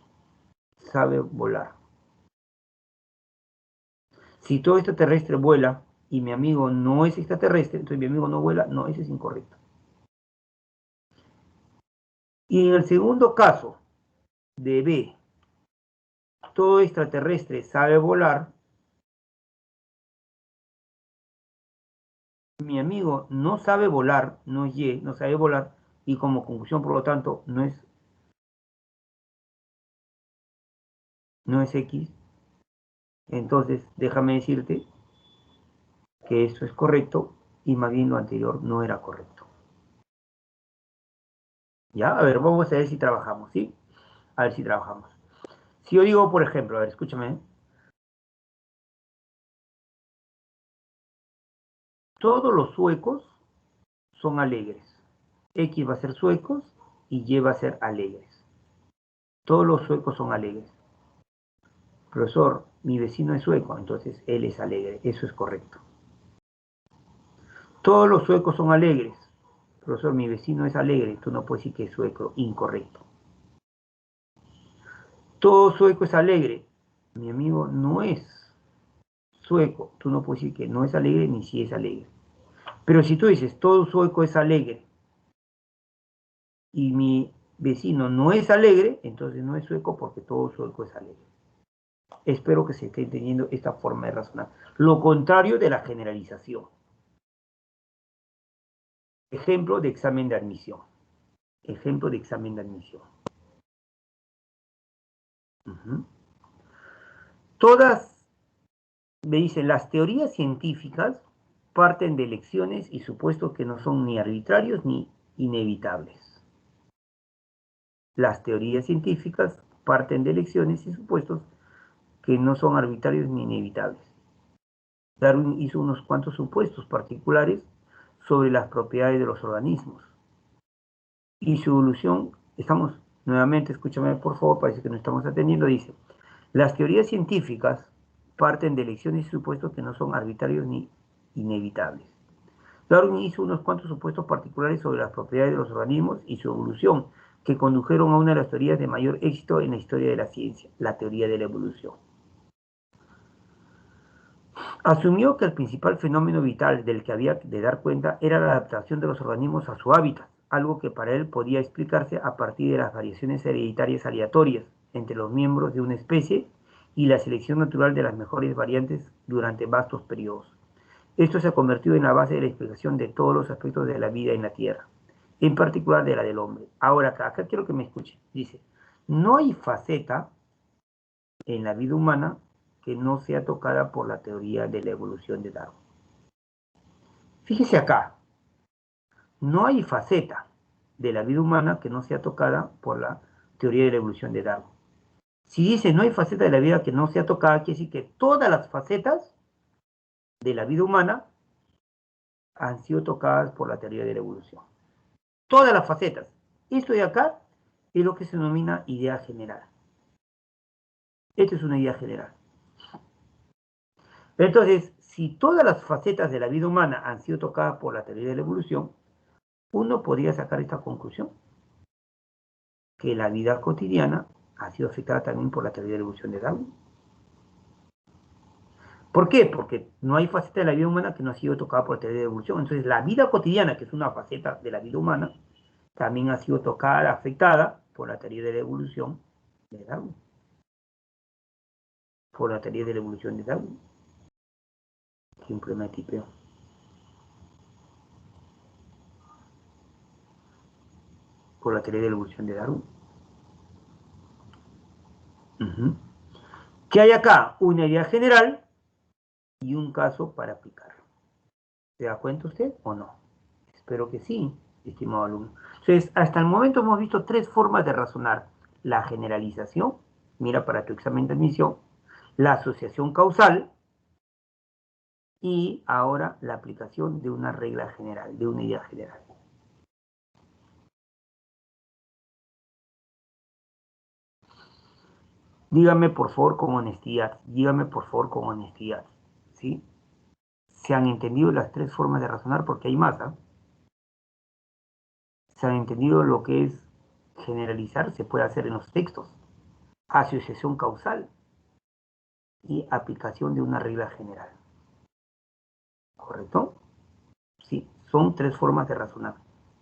sabe volar. Si todo extraterrestre vuela y mi amigo no es extraterrestre, entonces mi amigo no vuela, no, ese es incorrecto. Y en el segundo caso de B, todo extraterrestre sabe volar, mi amigo no sabe volar, no es Y, no sabe volar, y como conclusión, por lo tanto, no es X, entonces déjame decirte que esto es correcto y más bien lo anterior no era correcto. ¿Ya? A ver, vamos a ver si trabajamos, ¿sí? A ver si trabajamos. Si yo digo, por ejemplo, a ver, escúchame, todos los suecos son alegres. X va a ser suecos y Y va a ser alegres. Todos los suecos son alegres. Profesor, mi vecino es sueco, entonces él es alegre. Eso es correcto. Todos los suecos son alegres. Profesor, mi vecino es alegre. Tú no puedes decir que es sueco. Incorrecto. Todo sueco es alegre. Mi amigo no es sueco. Tú no puedes decir que no es alegre ni si es alegre. Pero si tú dices todo sueco es alegre y mi vecino no es alegre, entonces no es sueco porque todo sueco es alegre. Espero que se esté entendiendo esta forma de razonar. Lo contrario de la generalización. Ejemplo de examen de admisión. Ejemplo de examen de admisión. Todas, me dicen, las teorías científicas parten de elecciones y supuestos que no son ni arbitrarios ni inevitables. Las teorías científicas parten de elecciones y supuestos que no son arbitrarios ni inevitables. Darwin hizo unos cuantos supuestos particulares sobre las propiedades de los organismos y su evolución. Estamos nuevamente, escúchame por favor, parece que no estamos atendiendo, dice, las teorías científicas parten de elecciones y supuestos que no son arbitrarios ni inevitables. Darwin hizo unos cuantos supuestos particulares sobre las propiedades de los organismos y su evolución, que condujeron a una de las teorías de mayor éxito en la historia de la ciencia, la teoría de la evolución. Asumió que el principal fenómeno vital del que había de dar cuenta era la adaptación de los organismos a su hábitat, algo que para él podía explicarse a partir de las variaciones hereditarias aleatorias entre los miembros de una especie y la selección natural de las mejores variantes durante vastos periodos. Esto se ha convertido en la base de la explicación de todos los aspectos de la vida en la Tierra, en particular de la del hombre. Ahora, acá quiero que me escuchen. Dice, no hay faceta en la vida humana que no sea tocada por la teoría de la evolución de Darwin. Fíjese acá, no hay faceta de la vida humana que no sea tocada por la teoría de la evolución de Darwin. Si dice no hay faceta de la vida que no sea tocada, quiere decir que todas las facetas de la vida humana han sido tocadas por la teoría de la evolución. Todas las facetas. Esto de acá es lo que se denomina idea general. Esto es una idea general. Entonces, si todas las facetas de la vida humana han sido tocadas por la teoría de la evolución, uno podría sacar esta conclusión, que la vida cotidiana ha sido afectada también por la teoría de la evolución de Darwin. ¿Por qué? Porque no hay faceta de la vida humana que no ha sido tocada por la teoría de la evolución. Entonces, la vida cotidiana, que es una faceta de la vida humana, también ha sido tocada, afectada por la teoría de la evolución de Darwin. Por la teoría de la evolución de Darwin. Simplemente tipeo. Por la teoría de la evolución de Darwin. ¿Qué hay acá? Una idea general y un caso para aplicar. ¿Se da cuenta usted o no? Espero que sí, estimado alumno. Entonces, hasta el momento hemos visto tres formas de razonar. La generalización, mira para tu examen de admisión, la asociación causal y ahora la aplicación de una regla general, de una idea general. Dígame por favor con honestidad, dígame por favor con honestidad, ¿sí? Se han entendido las tres formas de razonar porque hay más, ¿eh? Se han entendido lo que es generalizar, se puede hacer en los textos, asociación causal y aplicación de una regla general. ¿Correcto? Sí, son tres formas de razonar.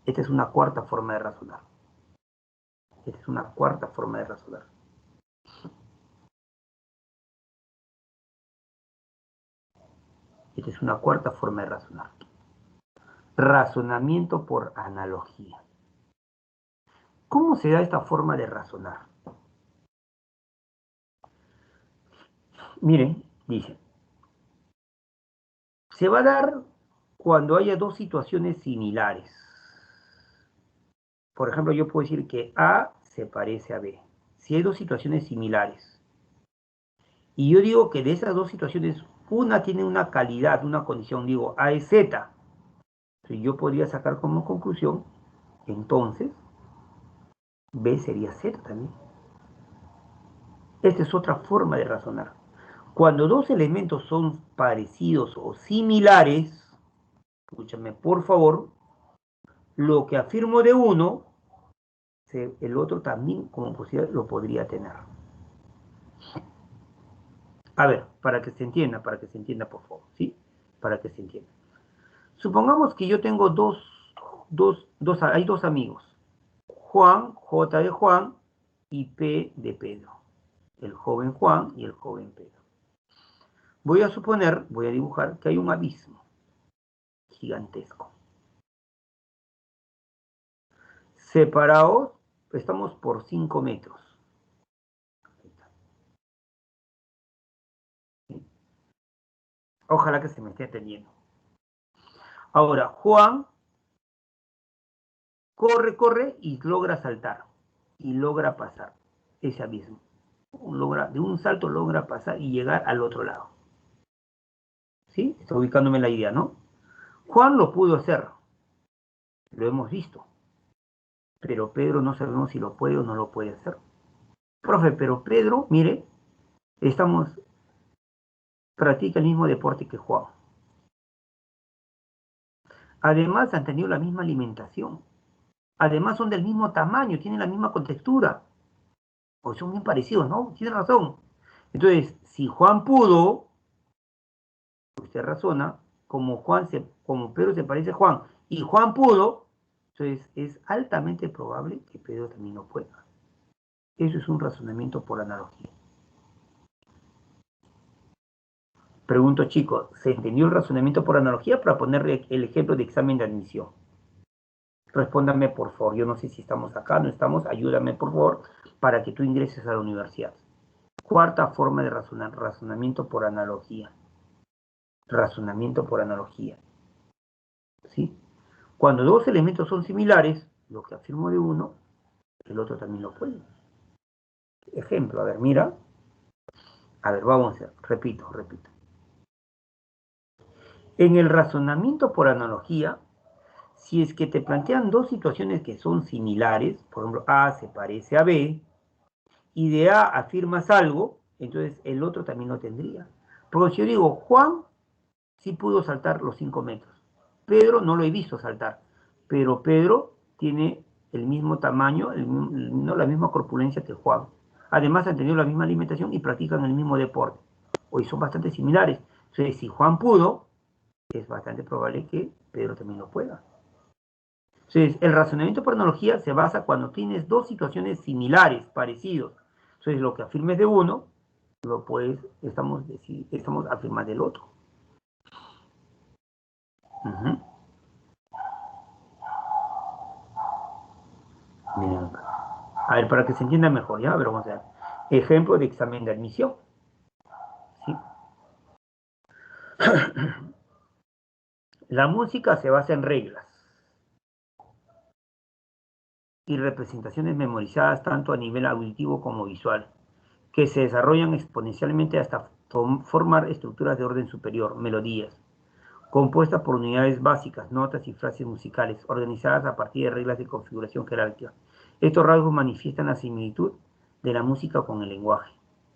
Esta es una cuarta forma de razonar. Esta es una cuarta forma de razonar. Esta es una cuarta forma de razonar. Razonamiento por analogía. ¿Cómo se da esta forma de razonar? Miren, dice, se va a dar cuando haya dos situaciones similares. Por ejemplo, yo puedo decir que A se parece a B. Si hay dos situaciones similares, y yo digo que de esas dos situaciones, una tiene una calidad, una condición, digo, A es Z. Entonces yo podría sacar como conclusión, entonces, B sería Z también. Esta es otra forma de razonar. Cuando dos elementos son parecidos o similares, escúchame por favor, lo que afirmo de uno, el otro también como posibilidad lo podría tener. A ver, para que se entienda por favor, ¿sí? Para que se entienda. Supongamos que yo tengo hay dos amigos, Juan, J de Juan y P de Pedro. El joven Juan y el joven Pedro. Voy a dibujar que hay un abismo gigantesco. Separados, estamos por 5 metros. Ojalá que se me esté atendiendo. Ahora, Juan corre y logra saltar. Y logra pasar ese abismo. De un salto logra pasar y llegar al otro lado. ¿Sí? Está ubicándome la idea, ¿no? Juan lo pudo hacer. Lo hemos visto. Pero Pedro no sabemos si lo puede o no lo puede hacer. Profe, pero Pedro, mire, practica el mismo deporte que Juan. Además, han tenido la misma alimentación. Además, son del mismo tamaño, tienen la misma contextura. O son bien parecidos, ¿no? Tiene razón. Entonces, si Juan pudo, usted razona, como Pedro se parece a Juan, y Juan pudo, entonces es altamente probable que Pedro también lo pueda. Eso es un razonamiento por analogía. Pregunto, chicos, ¿se entendió el razonamiento por analogía para poner el ejemplo de examen de admisión? Respóndame, por favor. Yo no sé si estamos acá, no estamos. Ayúdame, por favor, para que tú ingreses a la universidad. Cuarta forma de razonar, razonamiento por analogía. Razonamiento por analogía. ¿Sí? Cuando dos elementos son similares, lo que afirmo de uno, el otro también lo puede. Ejemplo, a ver, mira. A ver, vamos a hacer, repito. En el razonamiento por analogía, si es que te plantean dos situaciones que son similares, por ejemplo, A se parece a B, y de A afirmas algo, entonces el otro también lo tendría. Porque si yo digo, Juan sí pudo saltar los 5 metros. Pedro no lo he visto saltar, pero Pedro tiene el mismo tamaño, la misma corpulencia que Juan. Además han tenido la misma alimentación y practican el mismo deporte. Hoy son bastante similares. Entonces, si Juan pudo, es bastante probable que Pedro también lo pueda. Entonces, el razonamiento por analogía se basa cuando tienes dos situaciones similares, parecidos. Entonces, lo que afirmes de uno, estamos afirmando del otro. Miren acá. A ver, para que se entienda mejor, ¿ya? A ver, vamos a ver. Ejemplo de examen de admisión. ¿Sí? La música se basa en reglas y representaciones memorizadas tanto a nivel auditivo como visual, que se desarrollan exponencialmente hasta formar estructuras de orden superior, melodías, compuestas por unidades básicas, notas y frases musicales, organizadas a partir de reglas de configuración jerárquica. Estos rasgos manifiestan la similitud de la música con el lenguaje.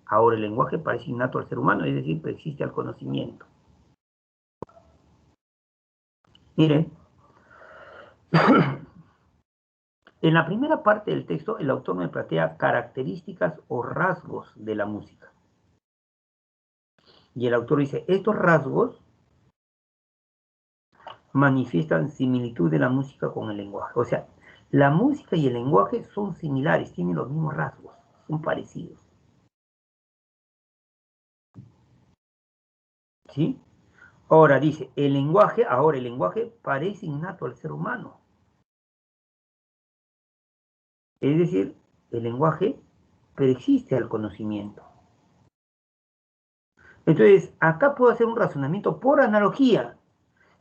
Ahora, el lenguaje parece innato al ser humano, es decir, persiste al conocimiento. Miren, en la primera parte del texto, el autor me plantea características o rasgos de la música. Y el autor dice, estos rasgos manifiestan similitud de la música con el lenguaje. O sea, la música y el lenguaje son similares, tienen los mismos rasgos, son parecidos. ¿Sí? Ahora dice, ahora el lenguaje parece innato al ser humano. Es decir, el lenguaje preexiste al conocimiento. Entonces, acá puedo hacer un razonamiento por analogía.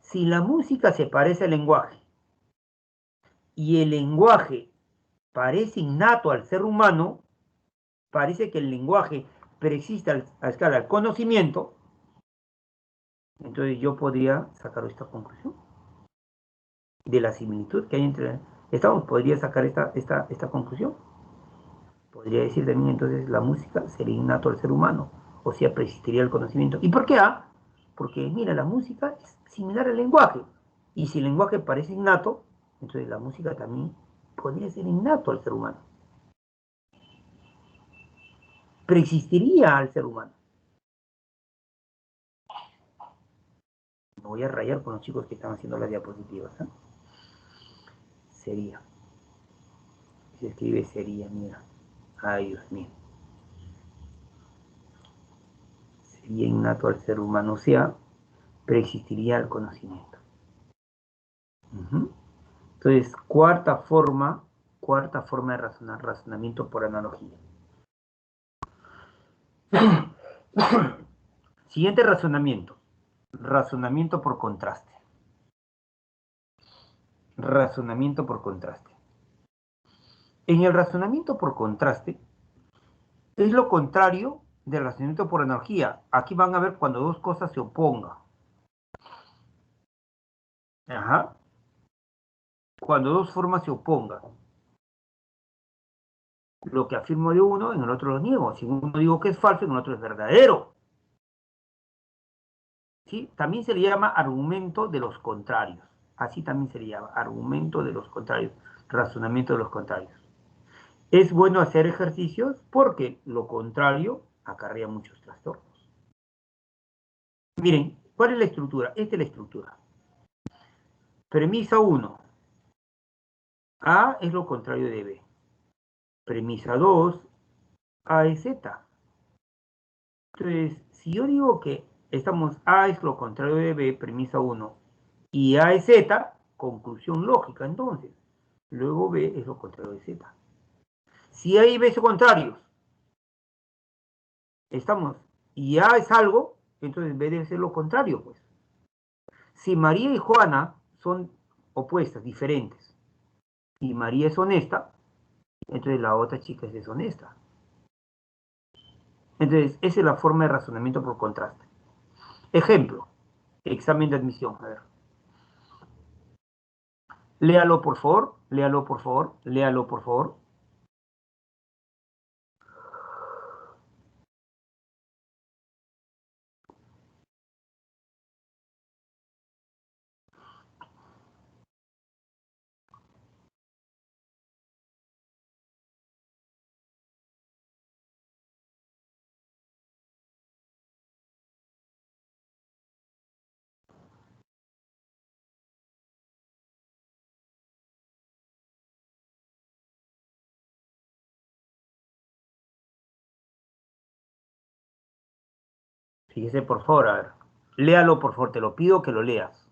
Si la música se parece al lenguaje y el lenguaje parece innato al ser humano, parece que el lenguaje preexiste a escala al conocimiento, entonces yo podría sacar esta conclusión de la similitud que hay entre... podría sacar esta conclusión. Podría decir también entonces la música sería innato al ser humano, o sea, preexistiría el conocimiento. ¿Y por qué A? Porque mira, la música es similar al lenguaje, y si el lenguaje parece innato, entonces la música también podría ser innato al ser humano, preexistiría al ser humano. Me voy a rayar con los chicos que están haciendo las diapositivas. ¿Eh? Sería. Se escribe sería, mira. Ay, Dios mío. Sería innato al ser humano, o sea, preexistiría el conocimiento. Entonces, cuarta forma de razonar, razonamiento por analogía. Siguiente razonamiento, razonamiento por contraste. Razonamiento por contraste. En el razonamiento por contraste, es lo contrario del razonamiento por analogía. Aquí van a ver cuando dos cosas se opongan. Ajá. Cuando dos formas se opongan. Lo que afirmo de uno, en el otro lo niego. Si uno digo que es falso, en el otro es verdadero. ¿Sí? También se le llama argumento de los contrarios. Así también se le llama argumento de los contrarios, razonamiento de los contrarios. Es bueno hacer ejercicios porque lo contrario acarrea muchos trastornos. Miren, ¿cuál es la estructura? Esta es la estructura. Premisa 1. A es lo contrario de B. Premisa 2. A es Z. Entonces, si yo digo que A es lo contrario de B, premisa 1, y A es Z, conclusión lógica entonces. Luego B es lo contrario de Z. Si A y B son contrarios, y A es algo, entonces B debe ser lo contrario, pues. Si María y Juana son opuestas, diferentes, y María es honesta, entonces la otra chica es deshonesta. Entonces, esa es la forma de razonamiento por contraste. Ejemplo, examen de admisión. A ver. Léalo, por favor, léalo, por favor, léalo, por favor. Fíjese, por favor, a ver. Léalo, por favor, te lo pido que lo leas.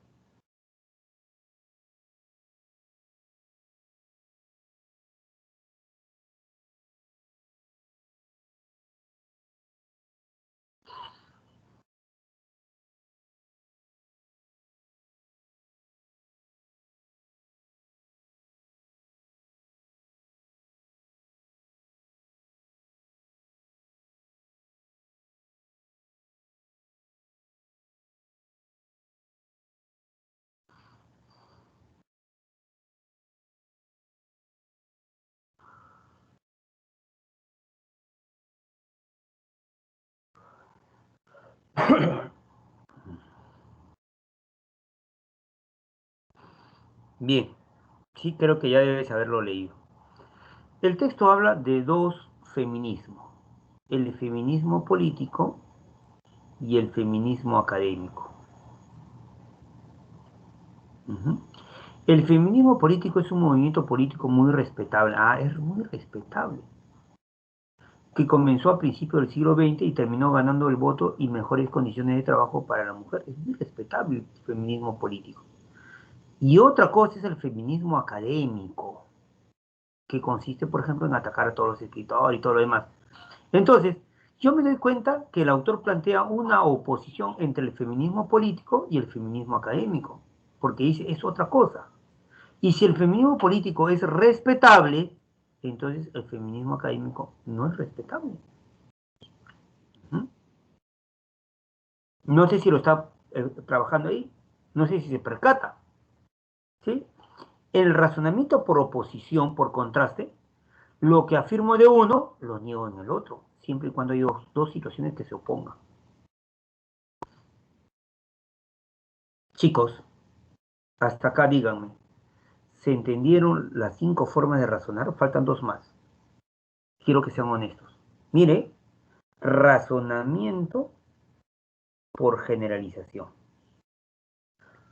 Bien, sí creo que ya debes haberlo leído. El texto habla de dos feminismos, el feminismo político y el feminismo académico. El feminismo político es un movimiento político muy respetable. Ah, es muy respetable. que comenzó a principios del siglo XX y terminó ganando el voto y mejores condiciones de trabajo para la mujer. Es muy respetable el feminismo político. Y otra cosa es el feminismo académico, que consiste, por ejemplo, en atacar a todos los escritores y todo lo demás. Entonces, yo me doy cuenta que el autor plantea una oposición entre el feminismo político y el feminismo académico, porque dice, es otra cosa. Y si el feminismo político es respetable, entonces el feminismo académico no es respetable. ¿Mm? No sé si lo está trabajando ahí, no sé si se percata. ¿Sí? El razonamiento por oposición, por contraste, lo que afirmo de uno, lo niego en el otro, siempre y cuando hay dos situaciones que se opongan. Chicos, hasta acá díganme, ¿se entendieron las 5 formas de razonar? Faltan 2 más. Quiero que sean honestos. Mire, razonamiento por generalización.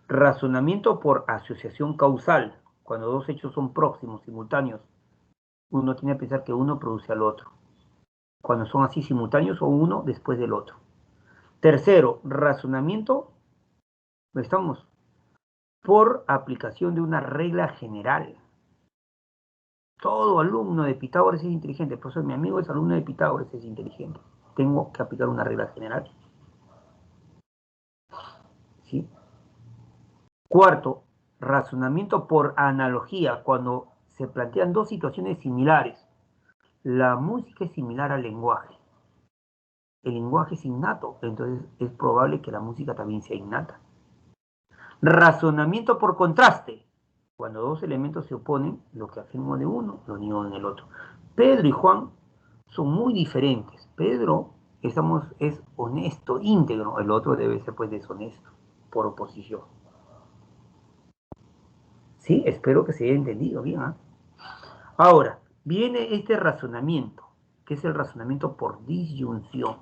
Razonamiento por asociación causal. Cuando dos hechos son próximos, simultáneos, uno tiene que pensar que uno produce al otro. Cuando son así simultáneos o uno después del otro. Tercero, razonamiento, estamos, por aplicación de una regla general. Todo alumno de Pitágoras es inteligente. Profesor, mi amigo es alumno de Pitágoras, es inteligente. Tengo que aplicar una regla general. ¿Sí? Cuarto, razonamiento por analogía. Cuando se plantean dos situaciones similares. La música es similar al lenguaje. El lenguaje es innato, entonces es probable que la música también sea innata. Razonamiento por contraste. Cuando dos elementos se oponen, lo que afirmo de uno, lo niego en el otro. Pedro y Juan son muy diferentes. Pedro es honesto, íntegro. El otro debe ser pues deshonesto, por oposición. Sí, espero que se haya entendido bien. ¿Eh? Ahora, viene este razonamiento, que es el razonamiento por disyunción.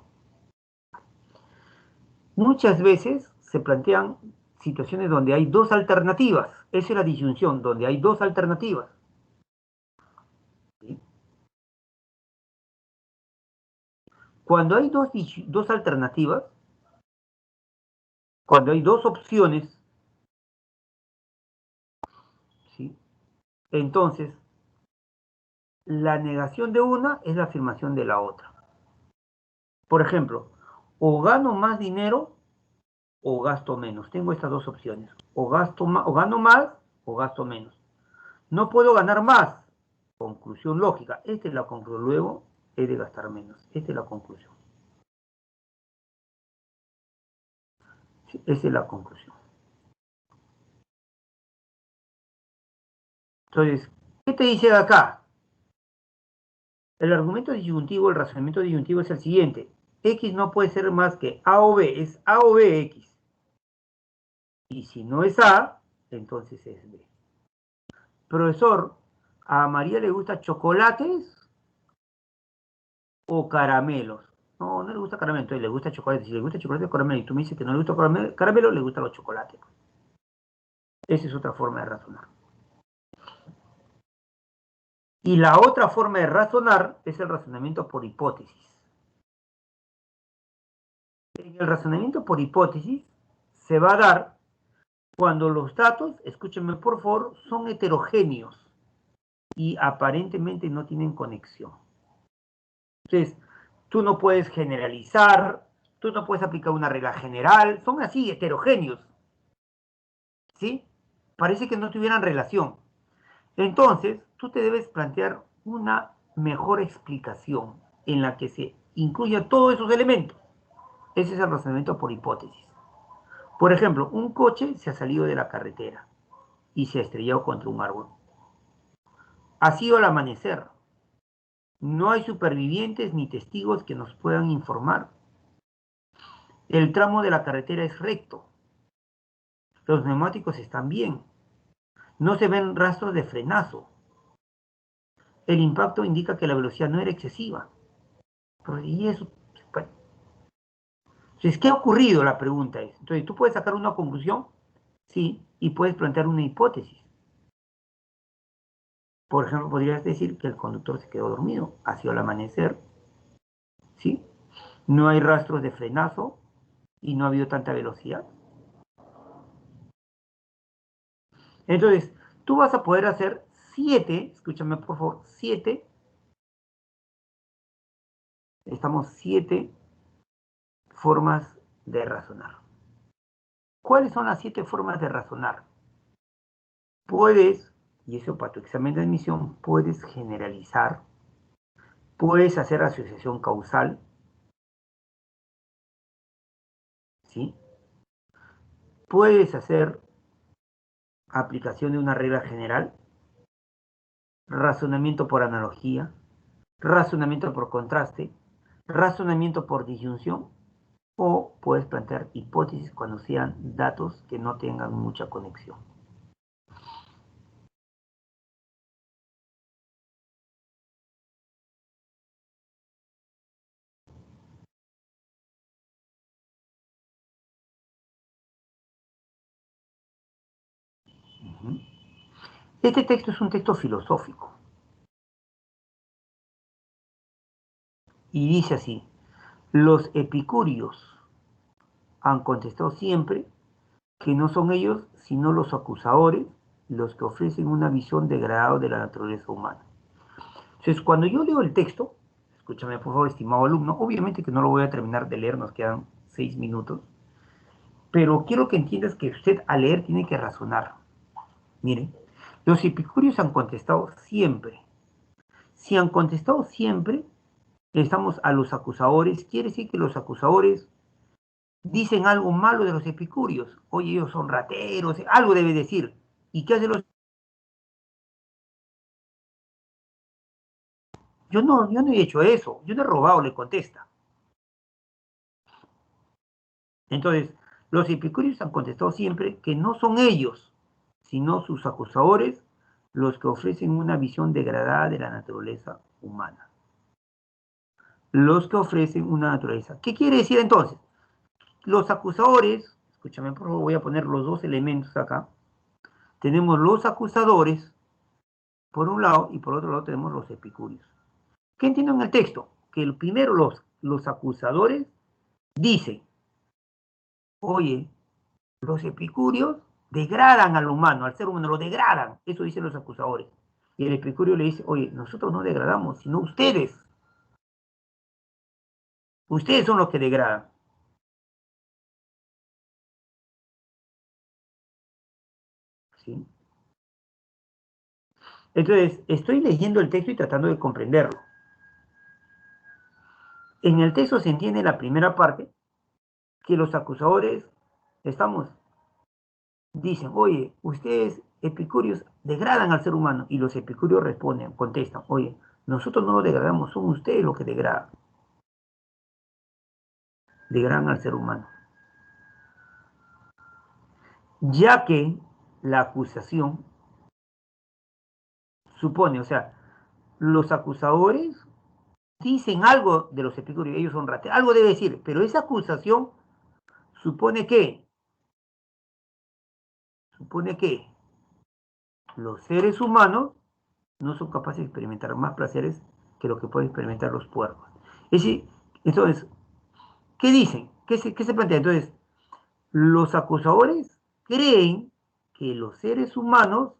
Muchas veces se plantean situaciones donde hay dos alternativas. Esa es la disyunción, donde hay dos alternativas. ¿Sí? Cuando hay dos alternativas, cuando hay dos opciones, ¿sí? Entonces la negación de una es la afirmación de la otra. Por ejemplo, o gano más dinero o gasto menos. Tengo estas dos opciones. O gano más o gasto menos. No puedo ganar más. Conclusión lógica. Esta es la conclusión. Luego he de gastar menos. Esta es la conclusión. Sí, esa es la conclusión. Entonces, ¿qué te dice acá? El argumento disyuntivo, el razonamiento disyuntivo es el siguiente. X no puede ser más que A o B. Es A o B X. Y si no es A, entonces es B. Profesor, ¿a María le gusta chocolates o caramelos? No, no le gusta caramelo, entonces le gusta chocolate. Si le gusta chocolate o caramelo y tú me dices que no le gusta caramelo, le gustan los chocolates. Esa es otra forma de razonar. Y la otra forma de razonar es el razonamiento por hipótesis. En el razonamiento por hipótesis se va a dar cuando los datos, escúchenme por favor, son heterogéneos y aparentemente no tienen conexión. Entonces, tú no puedes generalizar, tú no puedes aplicar una regla general, son así, heterogéneos. ¿Sí? Parece que no tuvieran relación. Entonces, tú te debes plantear una mejor explicación en la que se incluya todos esos elementos. Ese es el razonamiento por hipótesis. Por ejemplo, un coche se ha salido de la carretera y se ha estrellado contra un árbol. Ha sido al amanecer. No hay supervivientes ni testigos que nos puedan informar. El tramo de la carretera es recto. Los neumáticos están bien. No se ven rastros de frenazo. El impacto indica que la velocidad no era excesiva. Y eso, bueno. Entonces, ¿qué ha ocurrido? La pregunta es. Entonces, tú puedes sacar una conclusión, sí, y puedes plantear una hipótesis. Por ejemplo, podrías decir que el conductor se quedó dormido, ha sido al amanecer, ¿sí? No hay rastros de frenazo y no ha habido tanta velocidad. Entonces, tú vas a poder hacer 7, escúchame por favor, 7, estamos 7 formas de razonar. ¿Cuáles son las 7 formas de razonar? Puedes, y eso para tu examen de admisión, puedes generalizar, puedes hacer asociación causal, ¿sí? Puedes hacer aplicación de una regla general, razonamiento por analogía, razonamiento por contraste, razonamiento por disyunción, o puedes plantear hipótesis cuando sean datos que no tengan mucha conexión. Este texto es un texto filosófico y dice así: los epicúreos han contestado siempre que no son ellos sino los acusadores los que ofrecen una visión degradada de la naturaleza humana. Entonces, cuando yo leo el texto, escúchame por favor, estimado alumno, obviamente que no lo voy a terminar de leer, nos quedan 6 minutos, pero quiero que entiendas que usted al leer tiene que razonar. Miren, los epicúreos han contestado siempre. Si han contestado siempre, estamos a los acusadores, quiere decir que los acusadores dicen algo malo de los epicúreos. Oye, ellos son rateros, algo debe decir. ¿Y qué hacen los? Yo no he hecho eso, yo no he robado, le contesta. Entonces, los epicúreos han contestado siempre que no son ellos, sino sus acusadores, los que ofrecen una visión degradada de la naturaleza humana. Los que ofrecen una naturaleza. ¿Qué quiere decir entonces? Los acusadores, escúchame por favor, voy a poner los dos elementos acá. Tenemos los acusadores, por un lado, y por otro lado tenemos los epicúreos. ¿Qué entiendo en el texto? Que el primero los acusadores dicen, oye, los epicúreos degradan al humano, al ser humano, lo degradan. Eso dicen los acusadores. Y el epicúreo le dice, oye, nosotros no degradamos, sino ustedes. Ustedes son los que degradan. ¿Sí? Entonces, estoy leyendo el texto y tratando de comprenderlo. En el texto se entiende la primera parte, que los acusadores dicen, oye, ustedes epicúreos degradan al ser humano. Y los epicúreos responden, contestan, oye, nosotros no lo degradamos, son ustedes los que degradan al ser humano. Ya que la acusación supone, o sea, los acusadores dicen algo de los epicúreos, ellos son rateros, algo debe decir, pero esa acusación supone que los seres humanos no son capaces de experimentar más placeres que lo que pueden experimentar los puercos. Es decir, entonces, ¿qué dicen? ¿Qué se plantea? Entonces, los acusadores creen que los seres humanos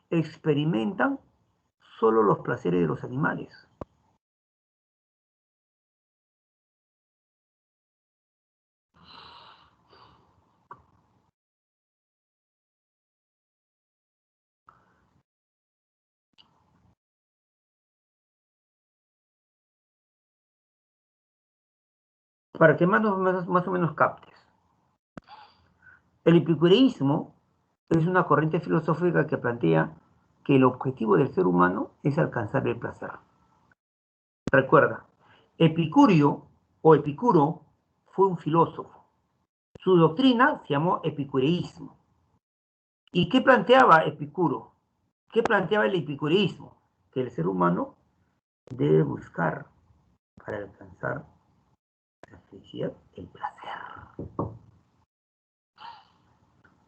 experimentan solo los placeres de los animales. Para que más o menos captes. El epicureísmo es una corriente filosófica que plantea que el objetivo del ser humano es alcanzar el placer. Recuerda, Epicurio o Epicuro fue un filósofo. Su doctrina se llamó epicureísmo. ¿Y qué planteaba Epicuro? ¿Qué planteaba el epicureísmo? Que el ser humano debe buscar para alcanzar la felicidad el placer.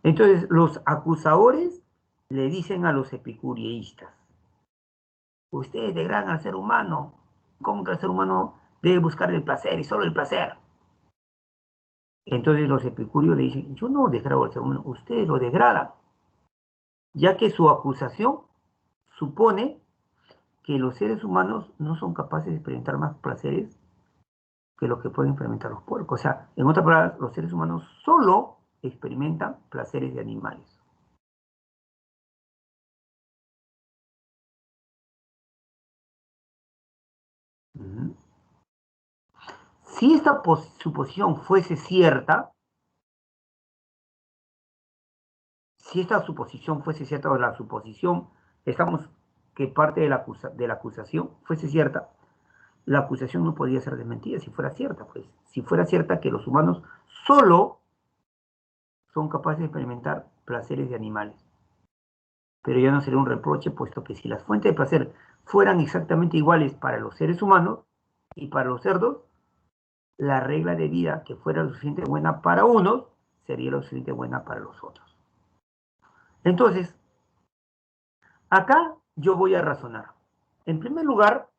Entonces, los acusadores le dicen a los epicureístas, ustedes degradan al ser humano. ¿Cómo que el ser humano debe buscar el placer y solo el placer? Entonces los epicúreos le dicen, yo no degrado al ser humano, ustedes lo degradan, ya que su acusación supone que los seres humanos no son capaces de experimentar más placeres que lo que pueden experimentar los puercos. O sea, en otras palabras, los seres humanos solo experimentan placeres de animales. Si esta suposición fuese cierta, si esta suposición fuese cierta, o la suposición, estamos, que parte de la acusación fuese cierta, la acusación no podría ser desmentida si fuera cierta, pues. Si fuera cierta que los humanos solo son capaces de experimentar placeres de animales. Pero ya no sería un reproche, puesto que si las fuentes de placer fueran exactamente iguales para los seres humanos y para los cerdos, la regla de vida que fuera lo suficiente buena para unos sería lo suficiente buena para los otros. Entonces, acá yo voy a razonar. En primer lugar,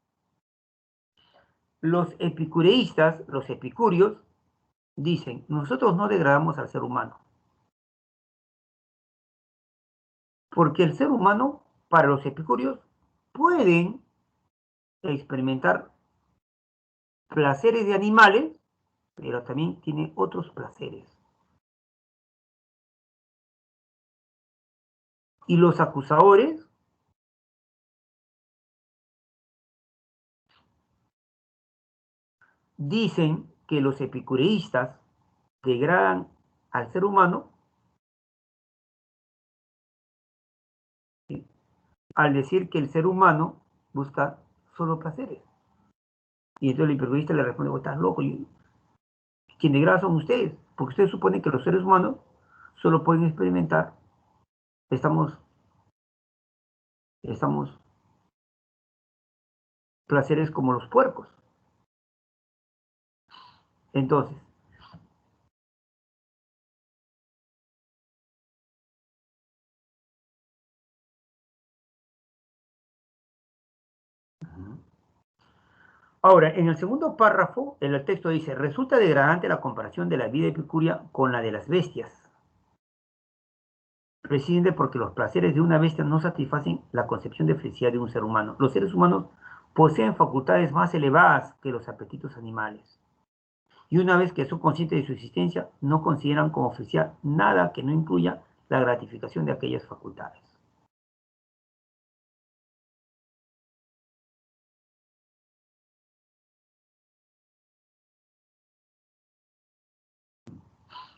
los epicureístas, los epicúreos, dicen, nosotros no degradamos al ser humano, porque el ser humano, para los epicúreos, pueden experimentar placeres de animales, pero también tiene otros placeres. Y los acusadores dicen que los epicureístas degradan al ser humano, ¿sí?, al decir que el ser humano busca solo placeres. Y entonces el epicureísta le responde, oh, estás loco, quien degrada son ustedes, porque ustedes suponen que los seres humanos solo pueden experimentar, estamos placeres como los puercos. Entonces, ahora, en el segundo párrafo, el texto dice, resulta degradante la comparación de la vida epicúrea con la de las bestias. Precisamente porque los placeres de una bestia no satisfacen la concepción de felicidad de un ser humano. Los seres humanos poseen facultades más elevadas que los apetitos animales. Y una vez que son conscientes de su existencia, no consideran como felicidad nada que no incluya la gratificación de aquellas facultades.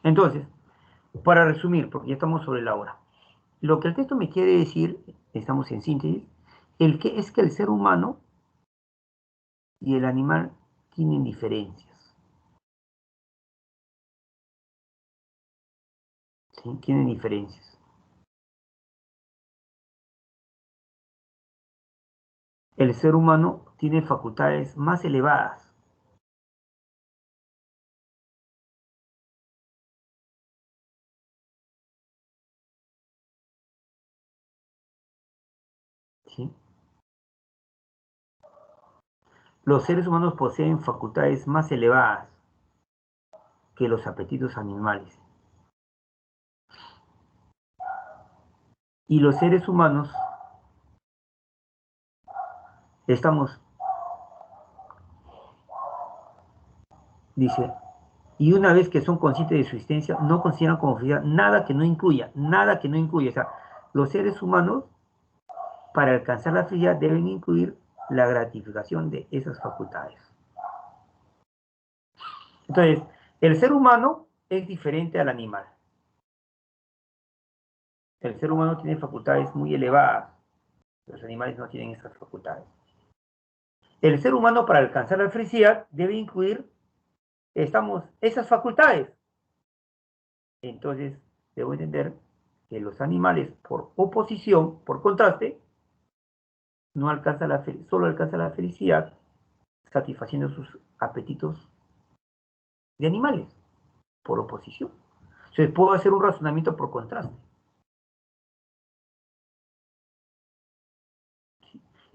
Entonces, para resumir, porque ya estamos sobre la hora, lo que el texto me quiere decir, estamos en síntesis, es que el ser humano y el animal tienen diferencias, ¿sí? Tienen diferencias. El ser humano tiene facultades más elevadas, ¿sí? Los seres humanos poseen facultades más elevadas que los apetitos animales. Y los seres humanos estamos, dice, y una vez que son conscientes de su existencia, no consideran como felicidad nada que no incluya. O sea, los seres humanos, para alcanzar la felicidad, deben incluir la gratificación de esas facultades. Entonces, el ser humano es diferente al animal. El ser humano tiene facultades muy elevadas. Los animales no tienen esas facultades. El ser humano, para alcanzar la felicidad, debe incluir esas facultades. Entonces, debo entender que los animales, por oposición, por contraste, no alcanzan solo alcanzan la felicidad satisfaciendo sus apetitos de animales, por oposición. Entonces, puedo hacer un razonamiento por contraste.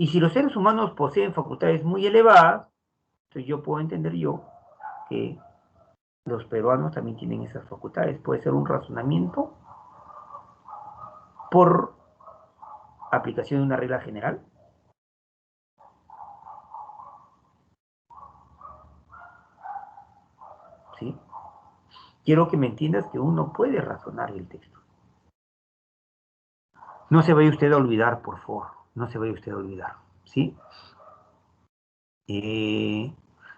Y si los seres humanos poseen facultades muy elevadas, entonces yo puedo entender que los peruanos también tienen esas facultades. Puede ser un razonamiento por aplicación de una regla general. ¿Sí? Quiero que me entiendas que uno puede razonar el texto. No se vaya usted a olvidar, por favor. No se vaya usted a olvidar. ¿Sí?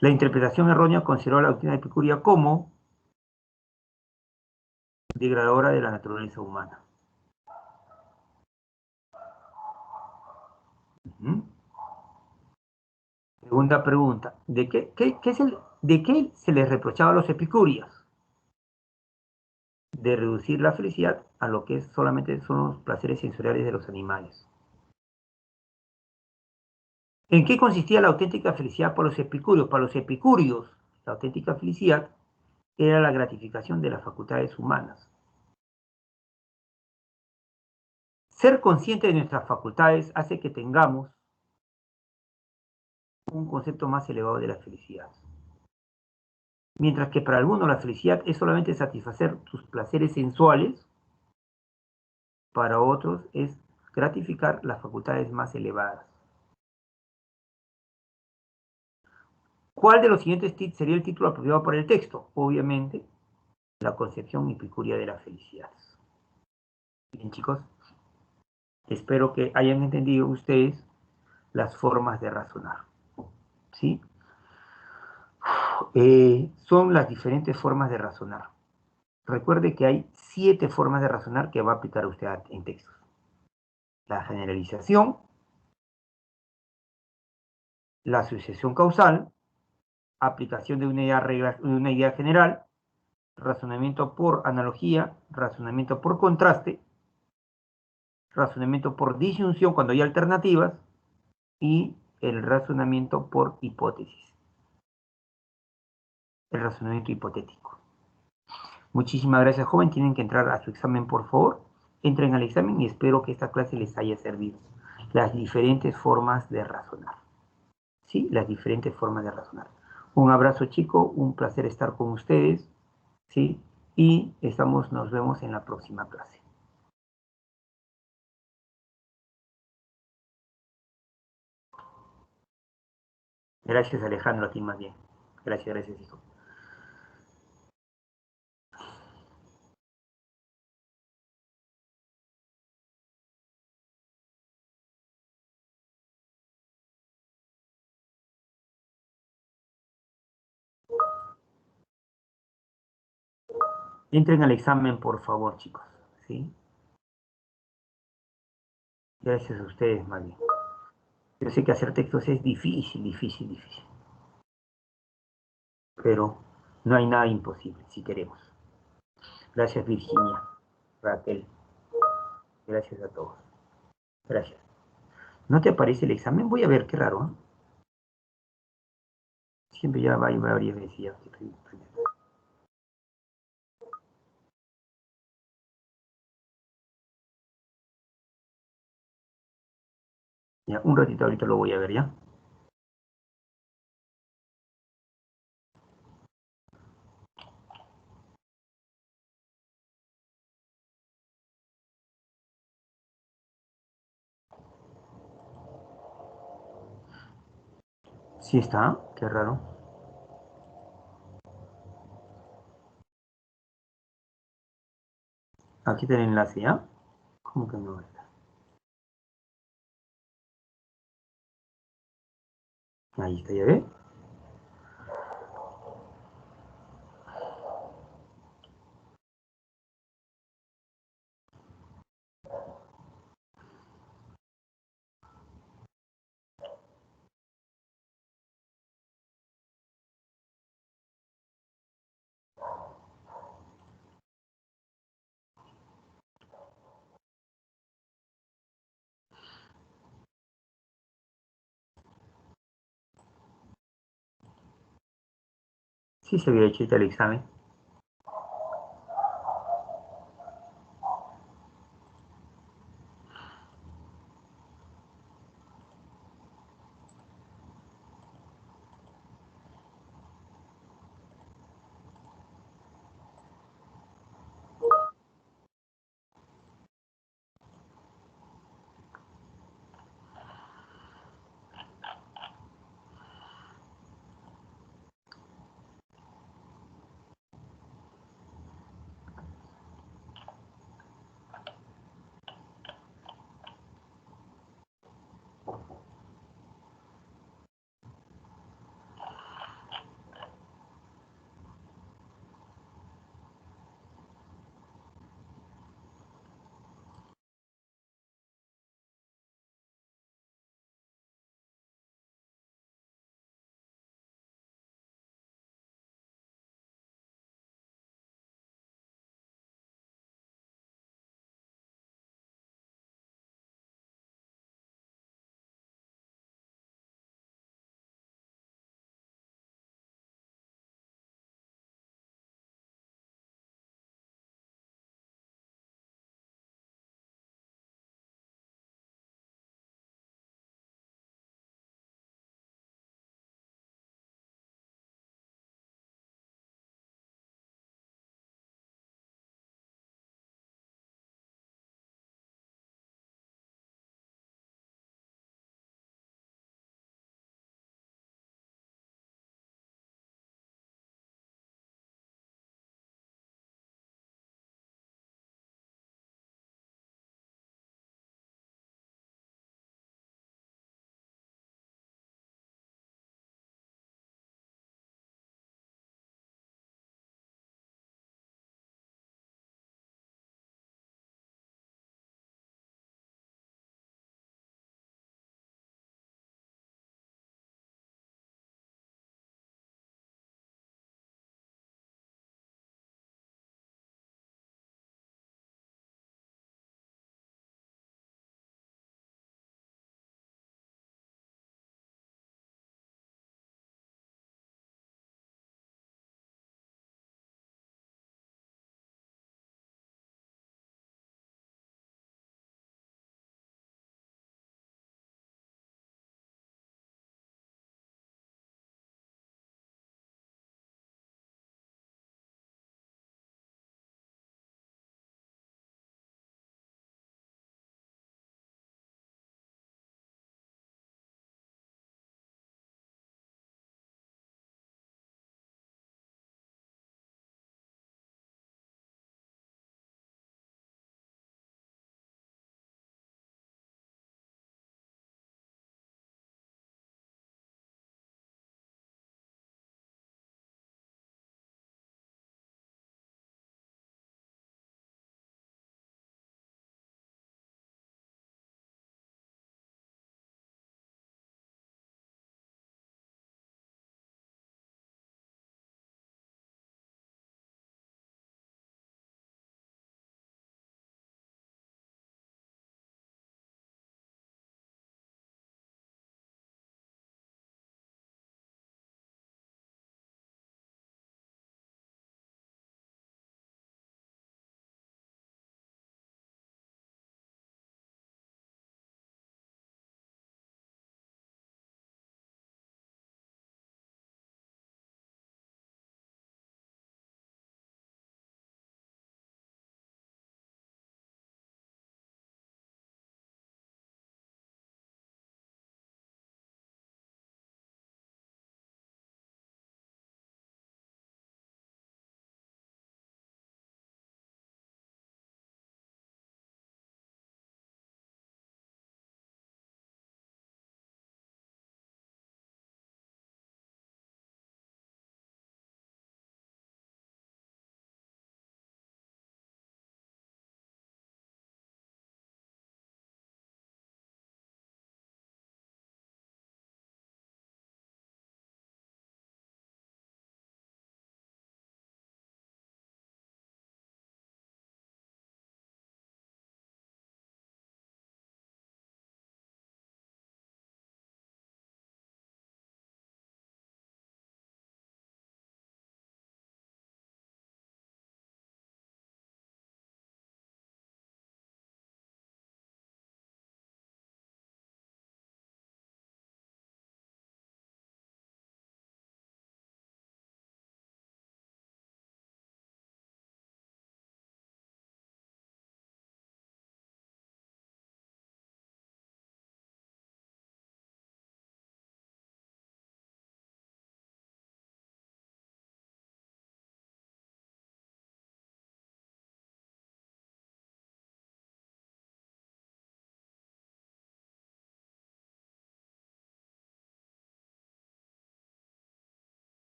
La interpretación errónea consideró a la doctrina de Epicuria como degradadora de la naturaleza humana. Segunda pregunta, ¿de qué se les reprochaba a los epicúreos? De reducir la felicidad a lo que solamente son los placeres sensoriales de los animales. ¿En qué consistía la auténtica felicidad para los epicúreos? Para los epicúreos, la auténtica felicidad era la gratificación de las facultades humanas. Ser consciente de nuestras facultades hace que tengamos un concepto más elevado de la felicidad. Mientras que para algunos la felicidad es solamente satisfacer tus placeres sensuales, para otros es gratificar las facultades más elevadas. ¿Cuál de los siguientes sería el título apropiado para el texto? Obviamente, la concepción epicurea de la felicidad. Bien, chicos, espero que hayan entendido ustedes las formas de razonar. ¿Sí? Son las diferentes formas de razonar. Recuerde que hay 7 formas de razonar que va a aplicar usted en textos. La generalización, la asociación causal, aplicación de una idea general, razonamiento por analogía, razonamiento por contraste, razonamiento por disyunción cuando hay alternativas y el razonamiento por hipótesis, el razonamiento hipotético. Muchísimas gracias, joven. Tienen que entrar a su examen, por favor. Entren al examen y espero que esta clase les haya servido. Las diferentes formas de razonar. ¿Sí? Las diferentes formas de razonar. Un abrazo, chico. Un placer estar con ustedes. ¿Sí? Y nos vemos en la próxima clase. Gracias, Alejandro, a ti más bien. Gracias, hijo. Entren al examen, por favor, chicos. ¿Sí? Gracias a ustedes, más bien. Yo sé que hacer textos es difícil. Pero no hay nada imposible, si queremos. Gracias, Virginia, Raquel. Gracias a todos. Gracias. ¿No te aparece el examen? Voy a ver, qué raro, ¿eh? Siempre ya va varias veces ya. Ya, un ratito ahorita lo voy a ver, ¿ya? Sí está, qué raro. Aquí está el enlace, ¿ya? ¿Cómo que no está? Ahí está, ¿ya ve? Sí se había hecho el examen.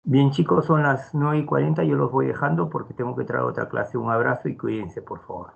Bien, chicos, son las 9:40, yo los voy dejando porque tengo que traer otra clase. Un abrazo y cuídense, por favor.